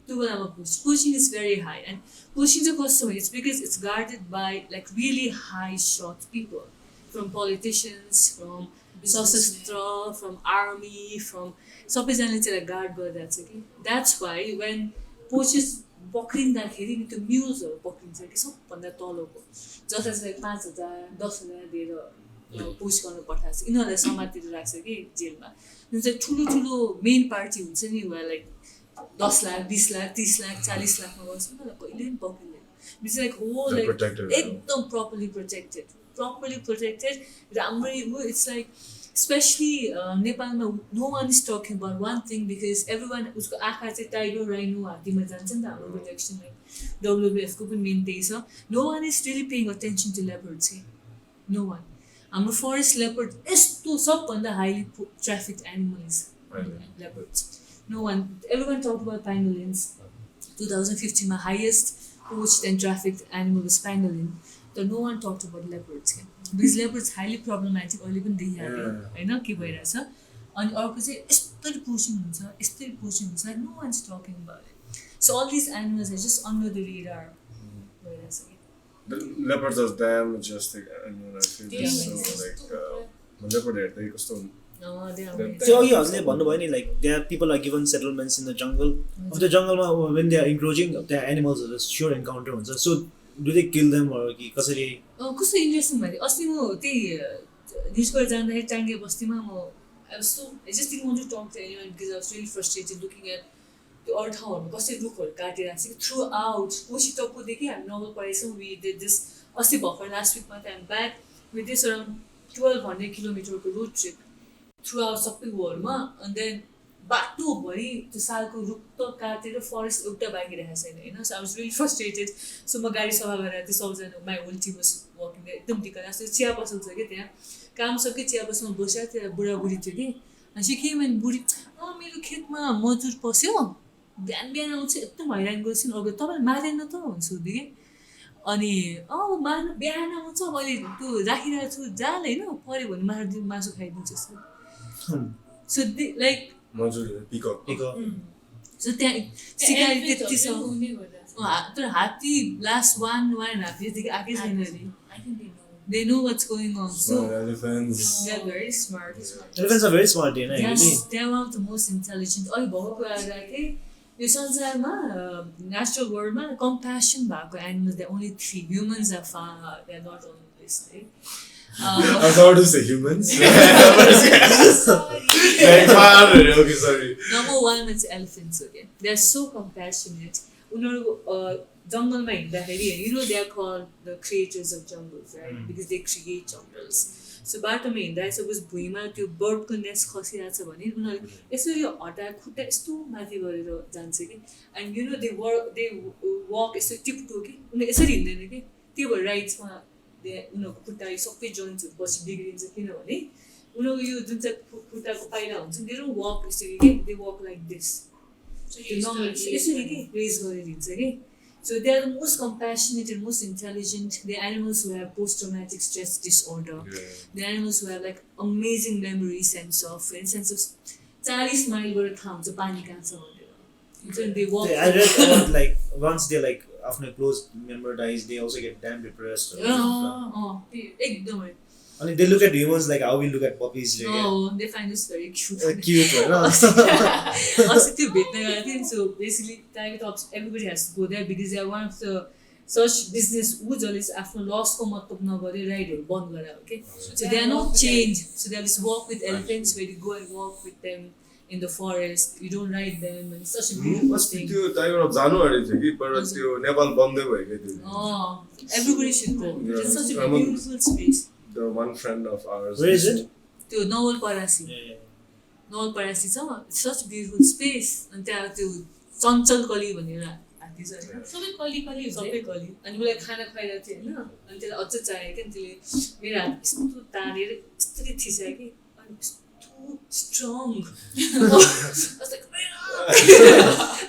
Speaker 7: त्यो बेलामा pushing is very high and pushing चाहिँ कस्तो हो it's because it's guarded by like really high shot people from politicians from सशस्त्र from army from सबैजनाले चाहिँ गार्ड गरिरहेको छ कि that's why when pushes पक्रिँदाखेरि नि त्यो म्युल्सहरू पक्रिन्छ कि सबभन्दा तलको जसलाई चाहिँ 5,000 10,000 दिएर पुस गर्न पठाएको छ यिनीहरूलाई समातेर राख्छ कि जेलमा जुन चाहिँ ठुलो ठुलो मेन पार्टी हुन्छ नि वा लाइक 10 लाख 20 लाख 30 लाख 40 लाखमा गर्छ उनीहरूलाई कहिले पनि पक्रिँदैन इट्स लाइक हो लाइक एकदम प्रपरली प्रोटेक्टेड राम्ररी इट्स लाइक especially नेपालमा no one is talking about one thing because everyone उसको आँखा चाहिँ टाइगर राइनो हात्तीमा जान्छ नि त हाम्रो प्रोटेक्सन WWF को पनि मेन त्यही छ no one is really paying attention to leopards here no one हाम्रो forest leopard यस्तो सबभन्दा highly trafficked animal is leopards no one everyone talked about pangolins 2015 मा highest poached and trafficked animal was pangolin but no one talked about leopards here because leopards highly problematic अहिले पनि देखिहाल्यो हैन के भइरहेछ अनि अर्को चाहिँ यस्तरी पोचिङ हुन्छ no one's talking about it so all these animals are just under the radar भइरहेछ
Speaker 3: The leopards are damn majestic animal. I feel so like leopard हेर्दै कस्तो
Speaker 4: त्यो अघि हजुरले भन्नुभयो नि लाइक त्यहाँ people are given settlements in the jungle of the jungle when they are encroaching the animals are sure encounter हुन्छ so do they kill them or कि कसरी
Speaker 7: कस्तो इन्ट्रेस्टिङ भयो अस्ति म त्यही निजगढ जाँदाखेरि टाङ्गे बस्तीमा म I just didn't want to talk to anyone because I was really frustrated looking at त्यो अरू ठाउँहरूमा कसरी रुखहरू काटिरहेको छ कि थ्रु आउट कोसी टप्पूदेखि हामी नोभल पढेछौँ वी डिड दिस अस्ति भर्खर लास्ट विकमा त हामी ब्याक विथ दिस अराउन्ड 1200 किलोमिटरको रोड ट्रिप थ्रु आउट सबै गोहरूमा अनि देन बाटोभरि त्यो सालको रुख त काटेर फरेस्ट एउटा बाँकी रहेको छैन होइन so I was really frustrated so म गाडी सफा गरेर त्यो सबजना my whole team was working एकदम ढिक्क लाग्छ चिया पसल छ कि त्यहाँ काम सके चिया पसलमा बसेर त्यहाँ बुढाबुढी थियो कि अनि के भने बुढी मेरो खेतमा मजुर पस्यो बिहान आउँछ एकदम हैरान गर्छु अब तपाईँले मारेन त हुन्छ सोध्यो कि अनि बिहान आउँछ मैले त्यो राखिरहेको छु जाल होइन पऱ्यो भने मारिदिनु मासु खाइदिन्छु सो लाइक सो त्यहाँ सिकारी त्यति छ तर हात्ती लास्ट 1.5 yearsदेखि आएकै छैन अरे they know what's going on so
Speaker 3: elephants
Speaker 7: they're very smart
Speaker 4: elephants are very smart you know
Speaker 7: they're one of the most intelligent अहिले भएको कुरा राखेँ यो संसारमा नेचुरल वर्ल्डमा कम्प्यासन भएको animals they only 3 humans are far they are not on this है
Speaker 3: I thought to say humans. Okay, sorry.
Speaker 7: Number one is elephants. Okay, they are so compassionate. जङ्गलमा हिँड्दाखेरि you know they are called the creators of jungles, right? Because they create jungles. So बाटोमा हिँड्दाखेरि suppose भुइँमा त्यो बर्डको nest खसिरहेको छ भने उनीहरूले यसरी हटाएर खुट्टा यस्तो माथि गरेर जान्छ कि and you know they walk यस्तो टिप्टो कि उनीहरू यसरी हिँड्दैन कि त्यो भएर राइट्समा उनीहरूको खुट्टा सबै जोइन्ट्सहरू पछि बिग्रिन्छ किनभने उनीहरूको यो जुन चाहिँ खुट्टाको पाइला हुन्छ दे डोन्ट वक यसरी कि दे वक लाइक दिस यसरी कि रेज गरेर हिँड्छ कि So they are the most compassionate and most intelligent. The animals who have post-traumatic stress disorder. Yeah. The animals who have like amazing memory, sense of 40 mile gore tham cha pani kaha cha bhanera. So they walk.
Speaker 4: I read about like once they like after a close member dies, they also get damn depressed.
Speaker 7: Ekdamai.
Speaker 4: And they look at humans like how we look at puppies.
Speaker 7: They find us very cute.
Speaker 4: Cute, right?
Speaker 7: Also, to bet so basically, Triceratops, everybody has to go there because they are one of the such business who is after loss come up to nobody rider bond okay. So they are not changed. So they have this walk with elephants where you go and walk with them in the forest. You don't ride them and such a beautiful thing.
Speaker 3: त्यो tiger of जानु आरे थियो कि पर त्यो नेपाल बन्दै भयो के त्यो.
Speaker 7: Everybody should go. It's such a beautiful space.
Speaker 3: The one friend of ours.
Speaker 4: Where is it?
Speaker 7: To Novel Parasi. Novel Parasi छ. It's such a beautiful space. And त्यहाँ त्यो चञ्चल कली भनेर हात्ती छ हैन.
Speaker 5: सबै कली हुन्छ.
Speaker 7: सबै कली. अनि मलाई खाना खुवाइरहेको थियो हैन. अनि त्यसलाई अझ चाहियो के त्यसले मेरो हात यस्तो तानेर यस्तरी थिस्यो कि अनि यस्तो स्ट्रङ.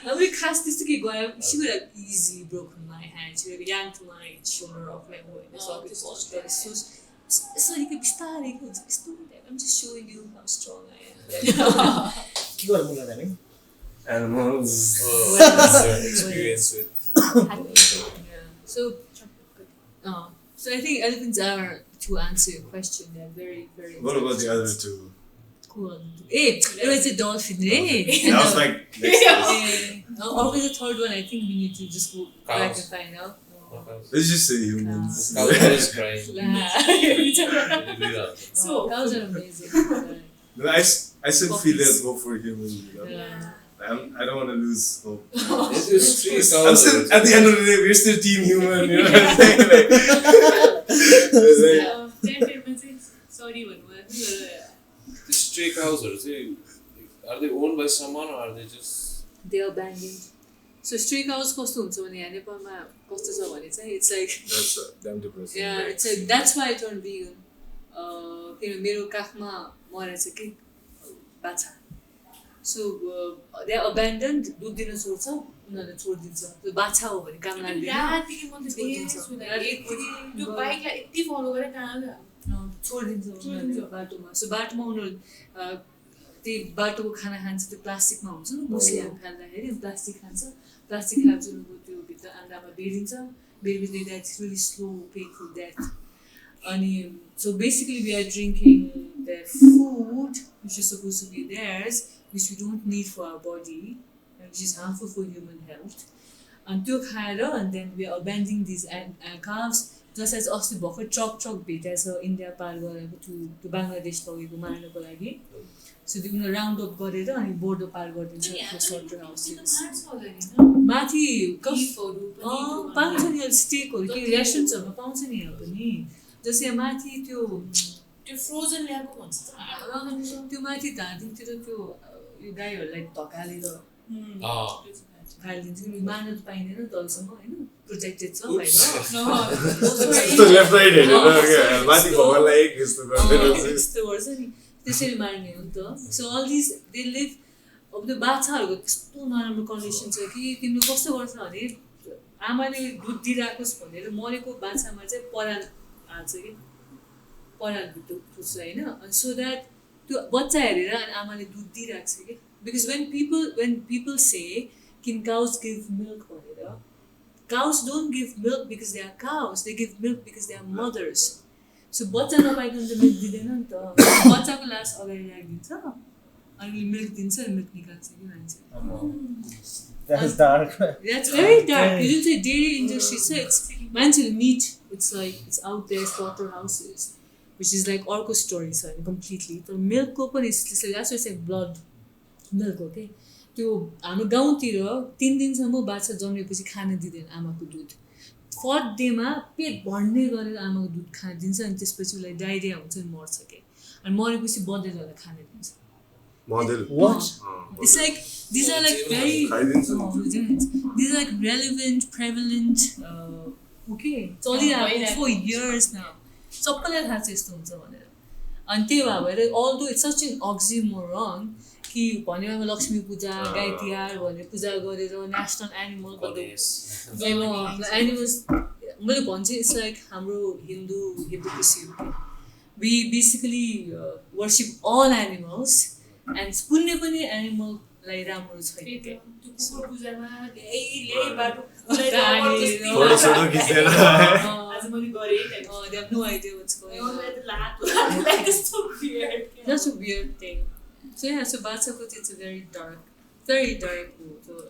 Speaker 7: अब खास त्यस्तो के गयो. She would have easily broken my hand. She would have yanked my shoulder off my hand. So you can start I'm just showing you how strong I am.
Speaker 4: के गर्नु मन लाग्छ नि?
Speaker 3: Animals.
Speaker 6: Experience with.
Speaker 7: So I think elephants are, to answer your question, they're very, very.
Speaker 3: What about the other two?
Speaker 7: Cool. Hey, it was a dolphin, hey.
Speaker 3: That was like next.
Speaker 7: Always the third one. I think we need to just go back and find out.
Speaker 3: Let's just say humans.
Speaker 6: Cows crying.
Speaker 7: So cows are amazing.
Speaker 3: No, I still feel let's go for humans. You know?
Speaker 7: Yeah.
Speaker 3: I don't want to lose hope.
Speaker 6: It's three
Speaker 3: I'm
Speaker 6: cows.
Speaker 3: still, at the end of the day, we're still team human. You know what I'm saying? Like, it's like,
Speaker 5: Sorry भन्नुभयो
Speaker 6: stray cows are they owned by someone or are they just
Speaker 7: They are abandoned. So stray cows कस्तो हुन्छ भने यहाँ नेपालमा कस्तो छ भने चाहिँ it's like
Speaker 3: That's damn depressing.
Speaker 7: yeah, it's like that's why I turned vegan. किन मेरो काखमा मरेछ कि बाछा. So they are abandoned, दुध दिन छोड्छ उनीहरूले छोडिदिन्छ. त्यो बाछा हो भने काम लाग्दैन.
Speaker 5: रातिकै म त देखेको छु त्यो बाइकलाई यति फलो गरेर कहाँ गयो
Speaker 7: छोडिदिन्छ उनीहरूले बाटोमा. So बाटोमा उनीहरू त्यही बाटोको खाना खान्छ त्यो प्लास्टिकमा हुन्छ नि मुस्लिम खाँदाखेरि प्लास्टिक खान्छ प्लास्टिक खाएपछि उनीहरूको त्यो भित्र आन्द्रामा बेरिन्छ बेरिपछि that's really slow painful death अनि so basically we are drinking the food which is suppose to be theirs which we don't need for our body which is harmful for human health अनि त्यो खाएर अनि then we are abandoning these cows जसलाई चाहिँ अस्ति भर्खर truck भेटेको छ इन्डिया पार गरेको त्यो बङ्गलादेश लगेको मार्नको लागि So उनीहरू राउन्ड अप गरेर अनि बोर्डर पार गरिदिन्छ सर्टर हाउसेस माथि पाउँछ नि अहिले स्टेकहरू के रेस्टुरेन्ट्सहरूमा पाउँछ नि यहाँ पनि जस्तै यहाँ माथि त्यो
Speaker 5: फ्रोजन ल्याएको भन्छ
Speaker 7: त्यो माथि धारतिर त्यो गाईहरूलाई धकालेर फालिदिन्छ कि मार्न त पाइँदैन तलसम्म होइन प्रोटेक्टेड छ त्यस्तो गर्छ नि त्यसरी मार्ने हो नि त so all this they live अब त्यो बाछाहरूको त्यस्तो नराम्रो कन्डिसन छ कि तिमीले कस्तो गर्छ भने आमाले दुध दिइराखोस् भनेर मरेको बाछामा चाहिँ पराल हाल्छ कि पराल भित्र फुट्छ होइन सो द्याट त्यो बच्चा हेरेर अनि आमाले दुध दिइराख्छ कि because when people say can cows give milk भनेर cows don't give milk because they are cows they give milk because they are mothers So बच्चा नपाइकन त मिल्क दिँदैन नि त बच्चाको लास अगाडि राखिदिन्छ अनि मिल्क दिन्छ अनि मिल्क निकाल्छ कि मान्छे
Speaker 4: That's dark.
Speaker 7: That's very dark. You जुन चाहिँ डेयरी इन्डस्ट्री छ इट्स मान्छेले meat it's like it's out there slaughter houses which is like अर्को स्टोरी छ कम्प्लिटली तर मिल्कको पनि त्यसले द्याट्स वाइ ब्लड मिल्क हो कि त्यो हाम्रो गाउँतिर 3 दिनसम्म बाछा जन्मेपछि खान दिँदैन आमाको दुध 4th डेमा पेट भर्ने गरेर आमाको दुध खान दिन्छ अनि त्यसपछि उसलाई डाइरिया हुन्छ अनि मर्छ के अनि मरेपछि बदेलहरूलाई खान दिन्छ
Speaker 4: What?
Speaker 7: It's like these are like very these are like relevant, prevalent okay चलिरहेको for years now सबैलाई थाहा छ यस्तो हुन्छ भनेर अनि त्यही भएर although it's such an oxymoron कि भनेमा लक्ष्मी पूजा गाई तिहार भनेर पूजा गरेर नेसनल एनिमल एनिमल्स मैले भन्छु इट्स लाइक हाम्रो Hindu hypocrisy we basically worship all animals and कुनै पनि एनिमललाई राम्रो छैन के
Speaker 5: कुकुर पूजामा धेरै बाटो आज मैले गरेँ
Speaker 7: they have no idea what's going on
Speaker 5: like it's so weird
Speaker 7: that's a weird thing so yeah so बाछाको चाहिँ it's very dark so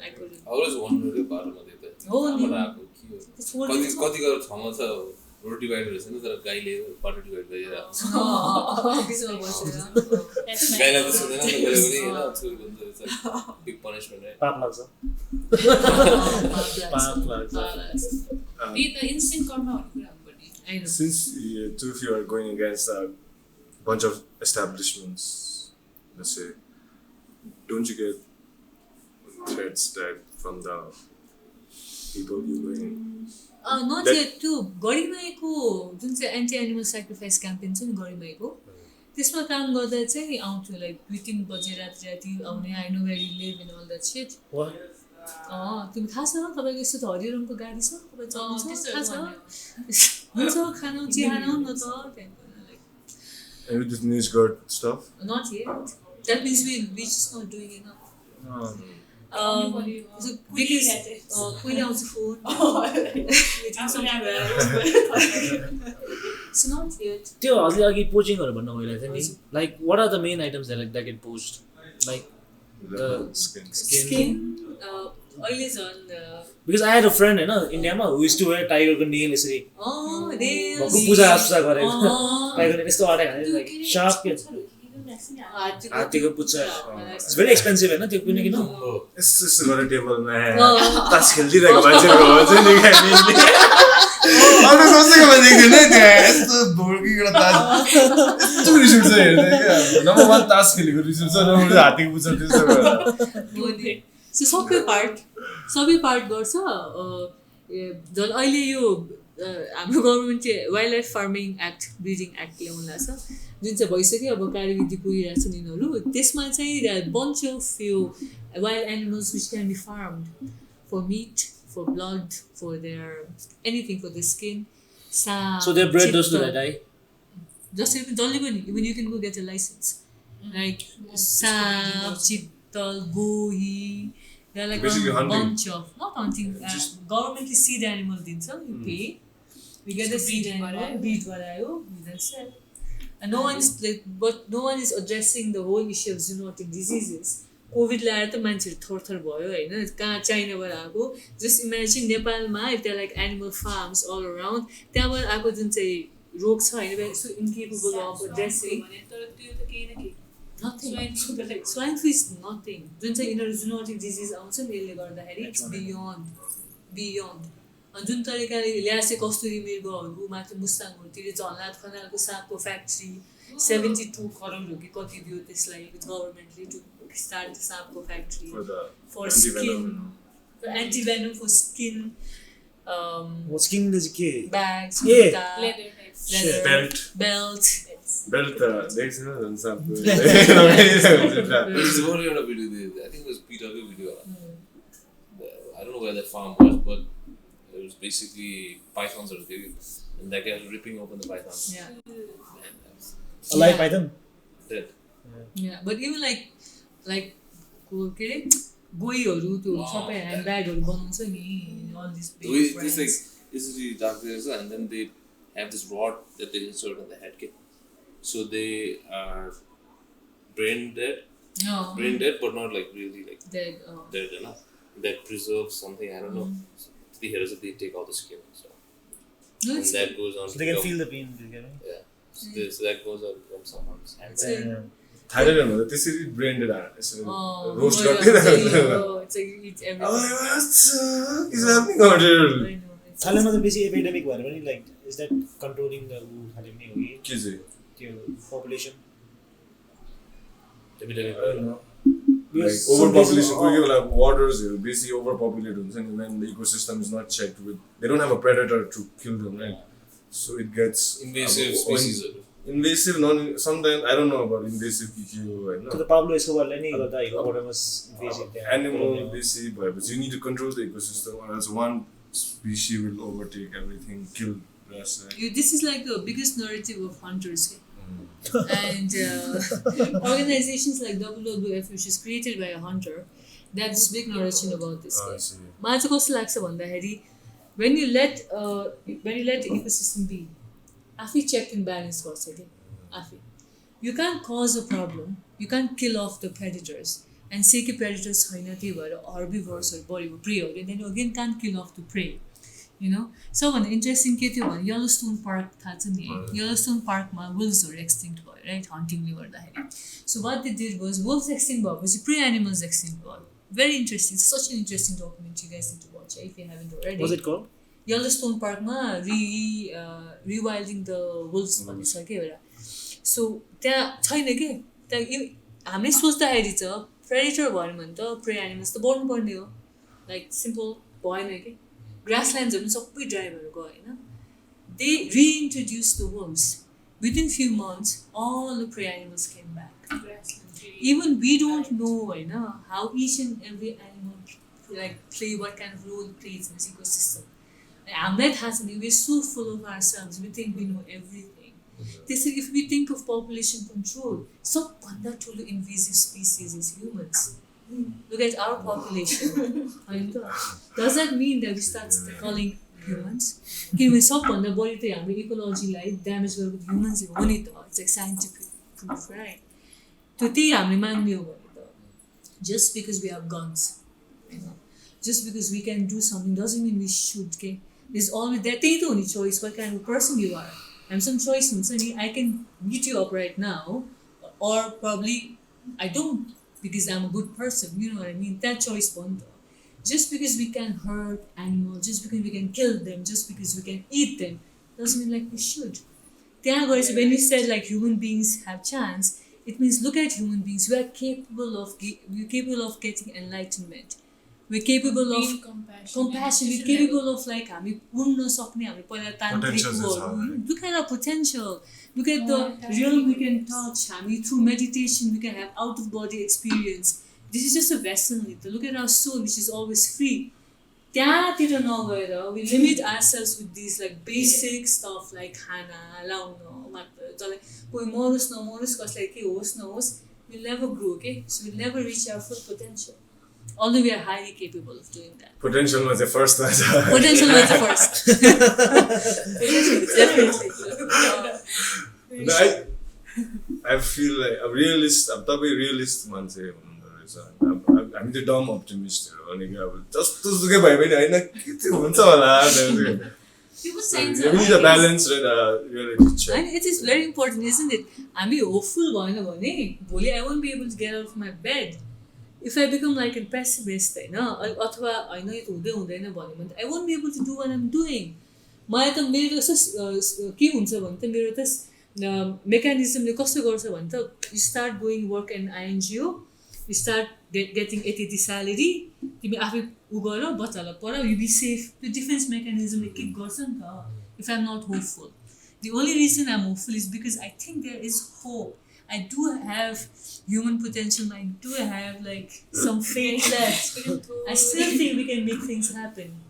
Speaker 7: I couldn't
Speaker 6: always wonder बाटोमा देख्दा कति गरेर ठाउँमा छ रोड डिभाइडर रहेछ नि तर गाईले बाटो डिभाइड गरेर
Speaker 7: बिचमा बसेर
Speaker 6: गाईलाई त सुन्दैन नि गरे पनि हैन छोरी बन्द रहेछ बिग पनिशमेन्ट है
Speaker 4: पाप लाग्छ
Speaker 5: त्यही त इन्स्टेन्ट कर्मा भन्ने कुरा पनि
Speaker 7: I know
Speaker 3: Since two of you are going against a bunch of establishments, let's say, don't you get threats that from the people you going?
Speaker 7: not yet त्यो गरिमाईको जुन चाहिँ एन्टी एनिमल सेक्रिफाइस क्याम्पेन छ नि गरिमाईको त्यसमा काम गर्दा चाहिँ आउँथ्यो लाइक 2-3 बजे राति आउने I know where you live in all that shit तिमी थाहा छ तपाईँको यस्तो त हरियो रङको गाडी छ तपाईँ चलाउँछ थाहा छ हुन्छ खानु चिया खानु न त
Speaker 3: And with this Nijgadh stuff?
Speaker 7: not yet that means we just not doing enough because queen out the food so not yet
Speaker 4: त्यो हजुरले अघि पोचिङहरु भन्नु भइरहेको थियो नि like what are the main items that get poached like
Speaker 3: The skin.
Speaker 7: skin अहिले झन्
Speaker 4: because I had a friend हैन इन्डियामा who used to wear tiger को nail यसरी
Speaker 7: they
Speaker 4: भक्कु पूजा गरेको tiger को यस्तो आटे खाने like sharp के हात्तीको पुच्छर it's very expensive हैन त्यो पनि किन
Speaker 3: यस्तो गरेर टेबलमा तास खेल्दिरहेको मान्छेको हुन्छ नि अरू सोचेको देखिन है त्यहाँ यस्तो भोर्किएर तास यस्तो रिस उठ्छ हेर्दै क्या नम्बर 1 तास खेलेको रिस उठ्छ नम्बर 2 हात्तीको पुच्छर त्यस्तो गरेर
Speaker 7: सो सबै पार्ट गर्छ झन् अहिले यो हाम्रो गभर्मेन्टले wild life farming act breeding act ल्याउनु लाग्छ जुन चाहिँ भइसक्यो अब कार्यविधि पुगिरहेको छन् यिनीहरू त्यसमा चाहिँ बन्च अफ यो wild animals which can be farmed for meat for blood for their anything for the skin
Speaker 4: So they're bred those to that, right?
Speaker 7: जसरी पनि जसले पनि even you can go get a license like साप चित्तल गोही they're like
Speaker 3: Basically
Speaker 7: a
Speaker 3: hunting.
Speaker 7: bunch of not hunting government is seed animal दिन्छ you pay we get the seed animal breed गरायो we then sell and no one is like but no one is addressing the whole issue of zoonotic diseases covid ल्याएर त मान्छेहरू थरथर भयो होइन कहाँ चाइनाबाट आएको जस्ट इमेजिन नेपालमा त्यहाँ like animal farms all around त्यहाँबाट आएको जुन चाहिँ रोग छ होइन so incapable of addressing Nothing. Swine flu is nothing. जुन चाहिँ यिनीहरू zoonotic disease आउँछ नि यसले गर्दाखेरि it's beyond. अनि जुन तरिकाले ल्यासे कस्तुरी मृगहरू माथि मुस्ताङहरूतिर झन्लाद खनालको सापको फ्याक्ट्री 72 करोड हो कि कति दियो त्यसलाई गभर्मेन्टले टु स्टार्ट द सापको factory for skin antivenom for skin
Speaker 4: Skin is के
Speaker 7: bags,
Speaker 3: Belt. There's no something.
Speaker 6: There is one video. I think it was Peter video. I don't know where that farm was, but it was basically pythons or something, and that guy was ripping open the pythons.
Speaker 7: Yeah.
Speaker 4: A live python?
Speaker 6: Dead.
Speaker 7: Yeah, but even like के अरे गोहीहरू त्यो सबै hand ब्यागहरू बनाउँछ नि all these big
Speaker 6: It's
Speaker 7: brands.
Speaker 6: like easily dark there, and then they have this rod that they insert on the head. So they are brain dead, but not like really like
Speaker 7: Dead.
Speaker 6: dead enough. That preserves something, I don't know. So the hairs they take out the skin, so
Speaker 7: No,
Speaker 6: and
Speaker 7: it's
Speaker 6: that goes on.
Speaker 4: So they can feel the pain.
Speaker 6: Yeah. So that goes on from someone's hand.
Speaker 3: Thailand भन्दा त्यसरी branded यसरी roast
Speaker 7: it's
Speaker 3: गर्दैन
Speaker 7: like it's everything. I know.
Speaker 4: थाइल्यान्डमा त बेसी epidemic भएर पनि like is that controlling the खाले पनि हो कि
Speaker 3: के चाहिँ
Speaker 4: त्यो पपुलेसन
Speaker 6: Epidemic.
Speaker 3: like overpopulation कोही बेला वाटर्सहरू बेसी ओभरपपुलेट हुन्छ नि when the ecosystem is not checked with they don't have a predator to kill them, right? So it gets
Speaker 6: Invasive species.
Speaker 3: invasive non sometimes I don't know about invasive PQ right
Speaker 4: त्यो
Speaker 3: now
Speaker 4: त Pablo एस्कोबारले नै गर्दा hippopotamus invasive
Speaker 3: animal बेसी भएपछि you need to control the ecosystem or else one species will overtake everything, kill the rest, right?
Speaker 7: This is like the biggest narrative of hunters. And organizations like WWF, which is created by a hunter, they have this big narration about this.
Speaker 3: I see.
Speaker 7: मलाई चाहिँ कस्तो लाग्छ भन्दाखेरि when you let the ecosystem be, आफै check and balance गर्छ कि आफै. You can't cause a problem, you can't kill off the predators and say कि predators छैन त्यही भएर herbivores बढेको preyहरू and then you again can't kill off the prey. You know? So भन्दा इन्ट्रेस्टिङ के थियो भने येलोस्टोन पार्क थाहा छ नि येलोस्टोन पार्कमा वुल्भ्सहरू एक्सटिङ्क्ट भयो राइट हन्टिङले गर्दाखेरि so what they did was wolves extinct भएपछि प्रे एनिमल्स एक्सटिङ्क्ट भयो very interesting such an interesting documentary guys need to watch if you haven't already
Speaker 4: was it called
Speaker 7: Yellowstone पार्कमा rewilding the वुल्भ्स भन्ने छ के एउटा so त्यहाँ छैन कि त्यहाँ हामीले सोच्दाखेरि चाहिँ प्रेडेटर भयो भने त प्रे एनिमल्स त बढ्नुपर्ने हो लाइक सिम्पल भएन कि grasslands सबै ड्राई भएर गयो होइन they reintroduce the wolves within few months all the prey animals came back even we don't know होइन how each and every animal like play what kind of role it plays in this ecosystem हामीलाई थाहा छैन we are so full of ourselves we think we know everything त्यसरी if we think of population control सबभन्दा ठुलो invasive species is humans. Look at our population. Does that mean that we start calling humans? किनभने सबभन्दा बढी त हाम्रो इकोलोजीलाई damage गरेको humans हो नि त it's like scientific proof right त्यो त्यही हामीले मान्ने हो भने त just because we have guns होइन just because we can do something doesn't mean we should के इज अलवेज द्याट त्यही त हो नि choice what kind of person you are हामीसँग चोइस हुन्छ नि I can meet you up right now or probably I don't because I'm a good person, you know what I mean? That choice bond. Just because we can hurt animals, just because we can kill them, just because we can eat them, doesn't mean like we should. When you said like human beings have chance, it means look at human beings. We are capable of getting enlightenment. We're capable of
Speaker 5: Being
Speaker 7: compassion. We're capable of like हामी पुर्न सक्ने हामी पहिला तान्त्रिक look at our potential. Look at the realm we can touch. Through meditation we can have out of body experience. This is just a vessel. Look at our soul, which is always free. We limit ourselves with these like basic stuff like khana, launa, matter. We'll never grow, okay? So we'll never reach our full potential. Although we are highly capable of doing that.
Speaker 3: Potential was the first.
Speaker 7: Potential was the first. Definitely.
Speaker 3: No, I feel like a realist. I'm a realist man. I'm the dumb optimist. Just to get by me, I know we need a balance and reality check.
Speaker 7: And it is very important, isn't it? I'm hopeful. I won't be able to get out of my bed. If I become like a pessimist, I know it I won't be able to do what I'm doing. Mechanism you start going work in INGO, you start getting ATT salary, you be safe. The defense mechanism if I'm not hopeful. The only reason I'm hopeful is because I think there is hope. I do have human potential. I do have like some faith left. I still think we can make things happen.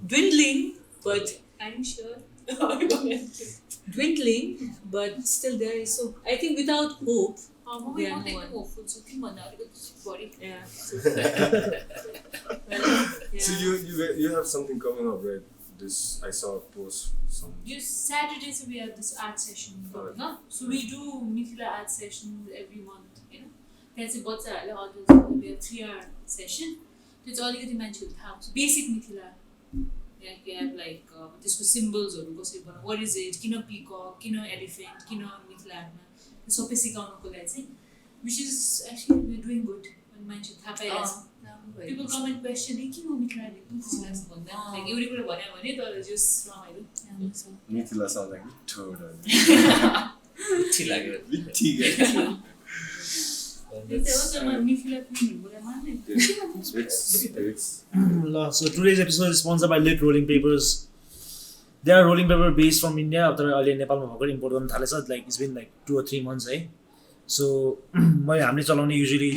Speaker 7: Dwindling, but
Speaker 5: I'm sure.
Speaker 7: Dwindling, but still there is. So I think without hope, we are no one. Yeah.
Speaker 3: So you have something coming up, right? This I saw a post.
Speaker 5: Saturdays we have this art session going up. So we do Mithila art sessions every month. That's a we have 3-hour session. It's all you get to so basic Mithila. Yeah, you have like this was symbols or what is it? Kino peacock, kino elephant, kino Mithila. So basic which is actually we're doing good. People come and question, like, everybody just
Speaker 3: Mithila sounds like
Speaker 4: So today's episode is sponsored by Lit Rolling Papers. They are rolling paper based from India. After Nepal, import like it's been like 2 or 3 months, eh? So, usually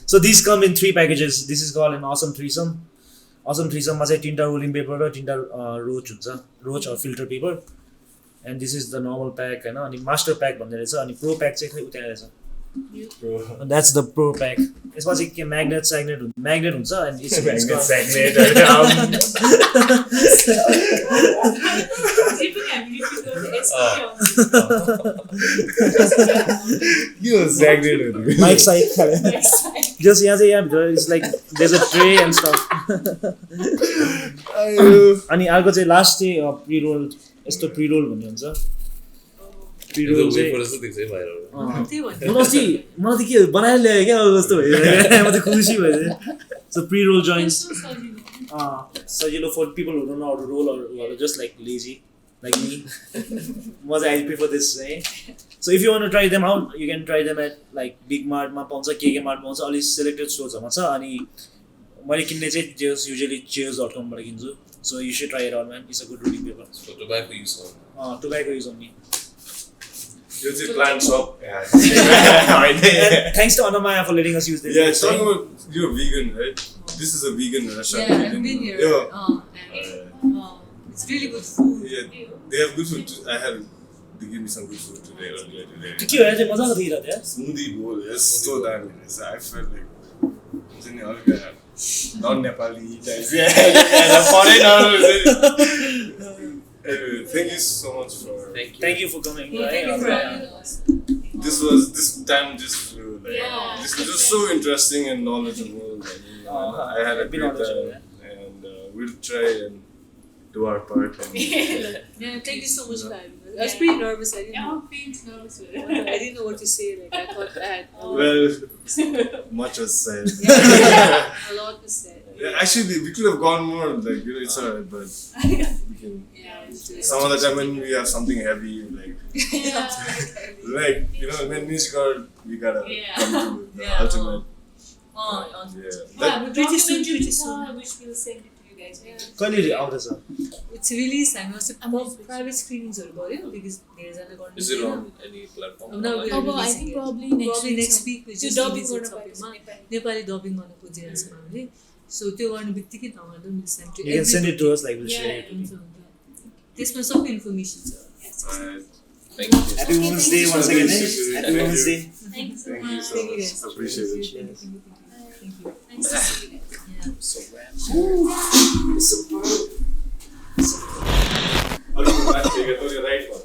Speaker 4: so these come in 3 packages. This is called an awesome threesome. Awesome threesome has a tinta rolling paper or tinta roach or filter paper. And this is the normal pack, and master pack and pro pack. And that's the pro pack. It's like a magnet and it's Mike side. Just it's like there's a tray and stuff. And I'll say last day pre-roll. It's the pre-roll भन्ने हुन्छ pre-roll चाहिँ मलाई त के बनाएर ल्यायो क्या जस्तो भयो म त खुसी भयो so pre-roll joints सजिलो for people who don't know how to roll or who are just like lazy like me I prefer this so if you want to try them out you can try them at like Big Mart मा पाउँछ KK Mart पाउँछ अलि selected stores मा छ अनि मैले किन्ने चाहिँ just usually cheers.com बाट किन्छु. So you should try it out, man. It's a good rolling paper.
Speaker 6: For tobacco use only.
Speaker 4: Tobacco use only.
Speaker 3: You see plant shop. Yeah.
Speaker 4: Thanks to Anamaya for letting us use this.
Speaker 3: Yeah, talking about you're vegan, right? This is a vegan restaurant.
Speaker 7: Yeah, I've been here. It's really good food.
Speaker 3: Yeah, they have good food. They gave me some good food today. Smoothie bowl. Yes, so damn nice. I felt like non-Nepali type. Yeah, foreigner. Anyway, thank you so much for.
Speaker 4: Thank you for coming.
Speaker 7: Thank you for having us.
Speaker 3: This time just flew. This was just so interesting and knowledgeable. I had a great time, and we'll try and do our part.
Speaker 7: Yeah, thank you so much for having us. I was pretty nervous. I didn't know what to say. Like I thought that.
Speaker 3: Well, much was said.
Speaker 7: Yeah, a lot was said.
Speaker 3: Yeah, actually, we could have gone more. Like it's alright, but we can. Some other time when we have something heavy, like like when Nijgadh, we gotta come to the ultimate.
Speaker 5: But
Speaker 7: pretty soon,
Speaker 5: documentary
Speaker 7: pretty
Speaker 5: छ,
Speaker 7: soon.
Speaker 5: which we'll send it to you guys.
Speaker 4: कहिले आउँदैछ
Speaker 7: It's released and also private screenings are going because there's an
Speaker 6: Is it on any platform?
Speaker 7: Now we are
Speaker 5: अब I
Speaker 7: releasing
Speaker 5: think
Speaker 7: it.
Speaker 5: probably
Speaker 7: Probably
Speaker 5: next
Speaker 7: next week we
Speaker 5: त्यो
Speaker 7: just
Speaker 5: dubbing
Speaker 7: release it
Speaker 5: गर्न
Speaker 7: सबैमा
Speaker 5: पाएपछि Nepali.
Speaker 7: Nepali dubbing गर्न खोजिरहेको छौँ हामीले so त्यो गर्ने बित्तिकै तपाईँहरू mail send to
Speaker 4: You can send it to us, like we'll share it.
Speaker 7: त्यसमा सबै इन्फर्मेसन छ
Speaker 6: Thank you.
Speaker 4: Happy Women's Day once again. Happy Women's Day.
Speaker 5: Thank you so
Speaker 3: Thank you
Speaker 5: much.
Speaker 3: so much. Appreciate it.
Speaker 7: Thank you.
Speaker 5: Nice to see you guys.
Speaker 6: So rad.
Speaker 3: Okay, right one.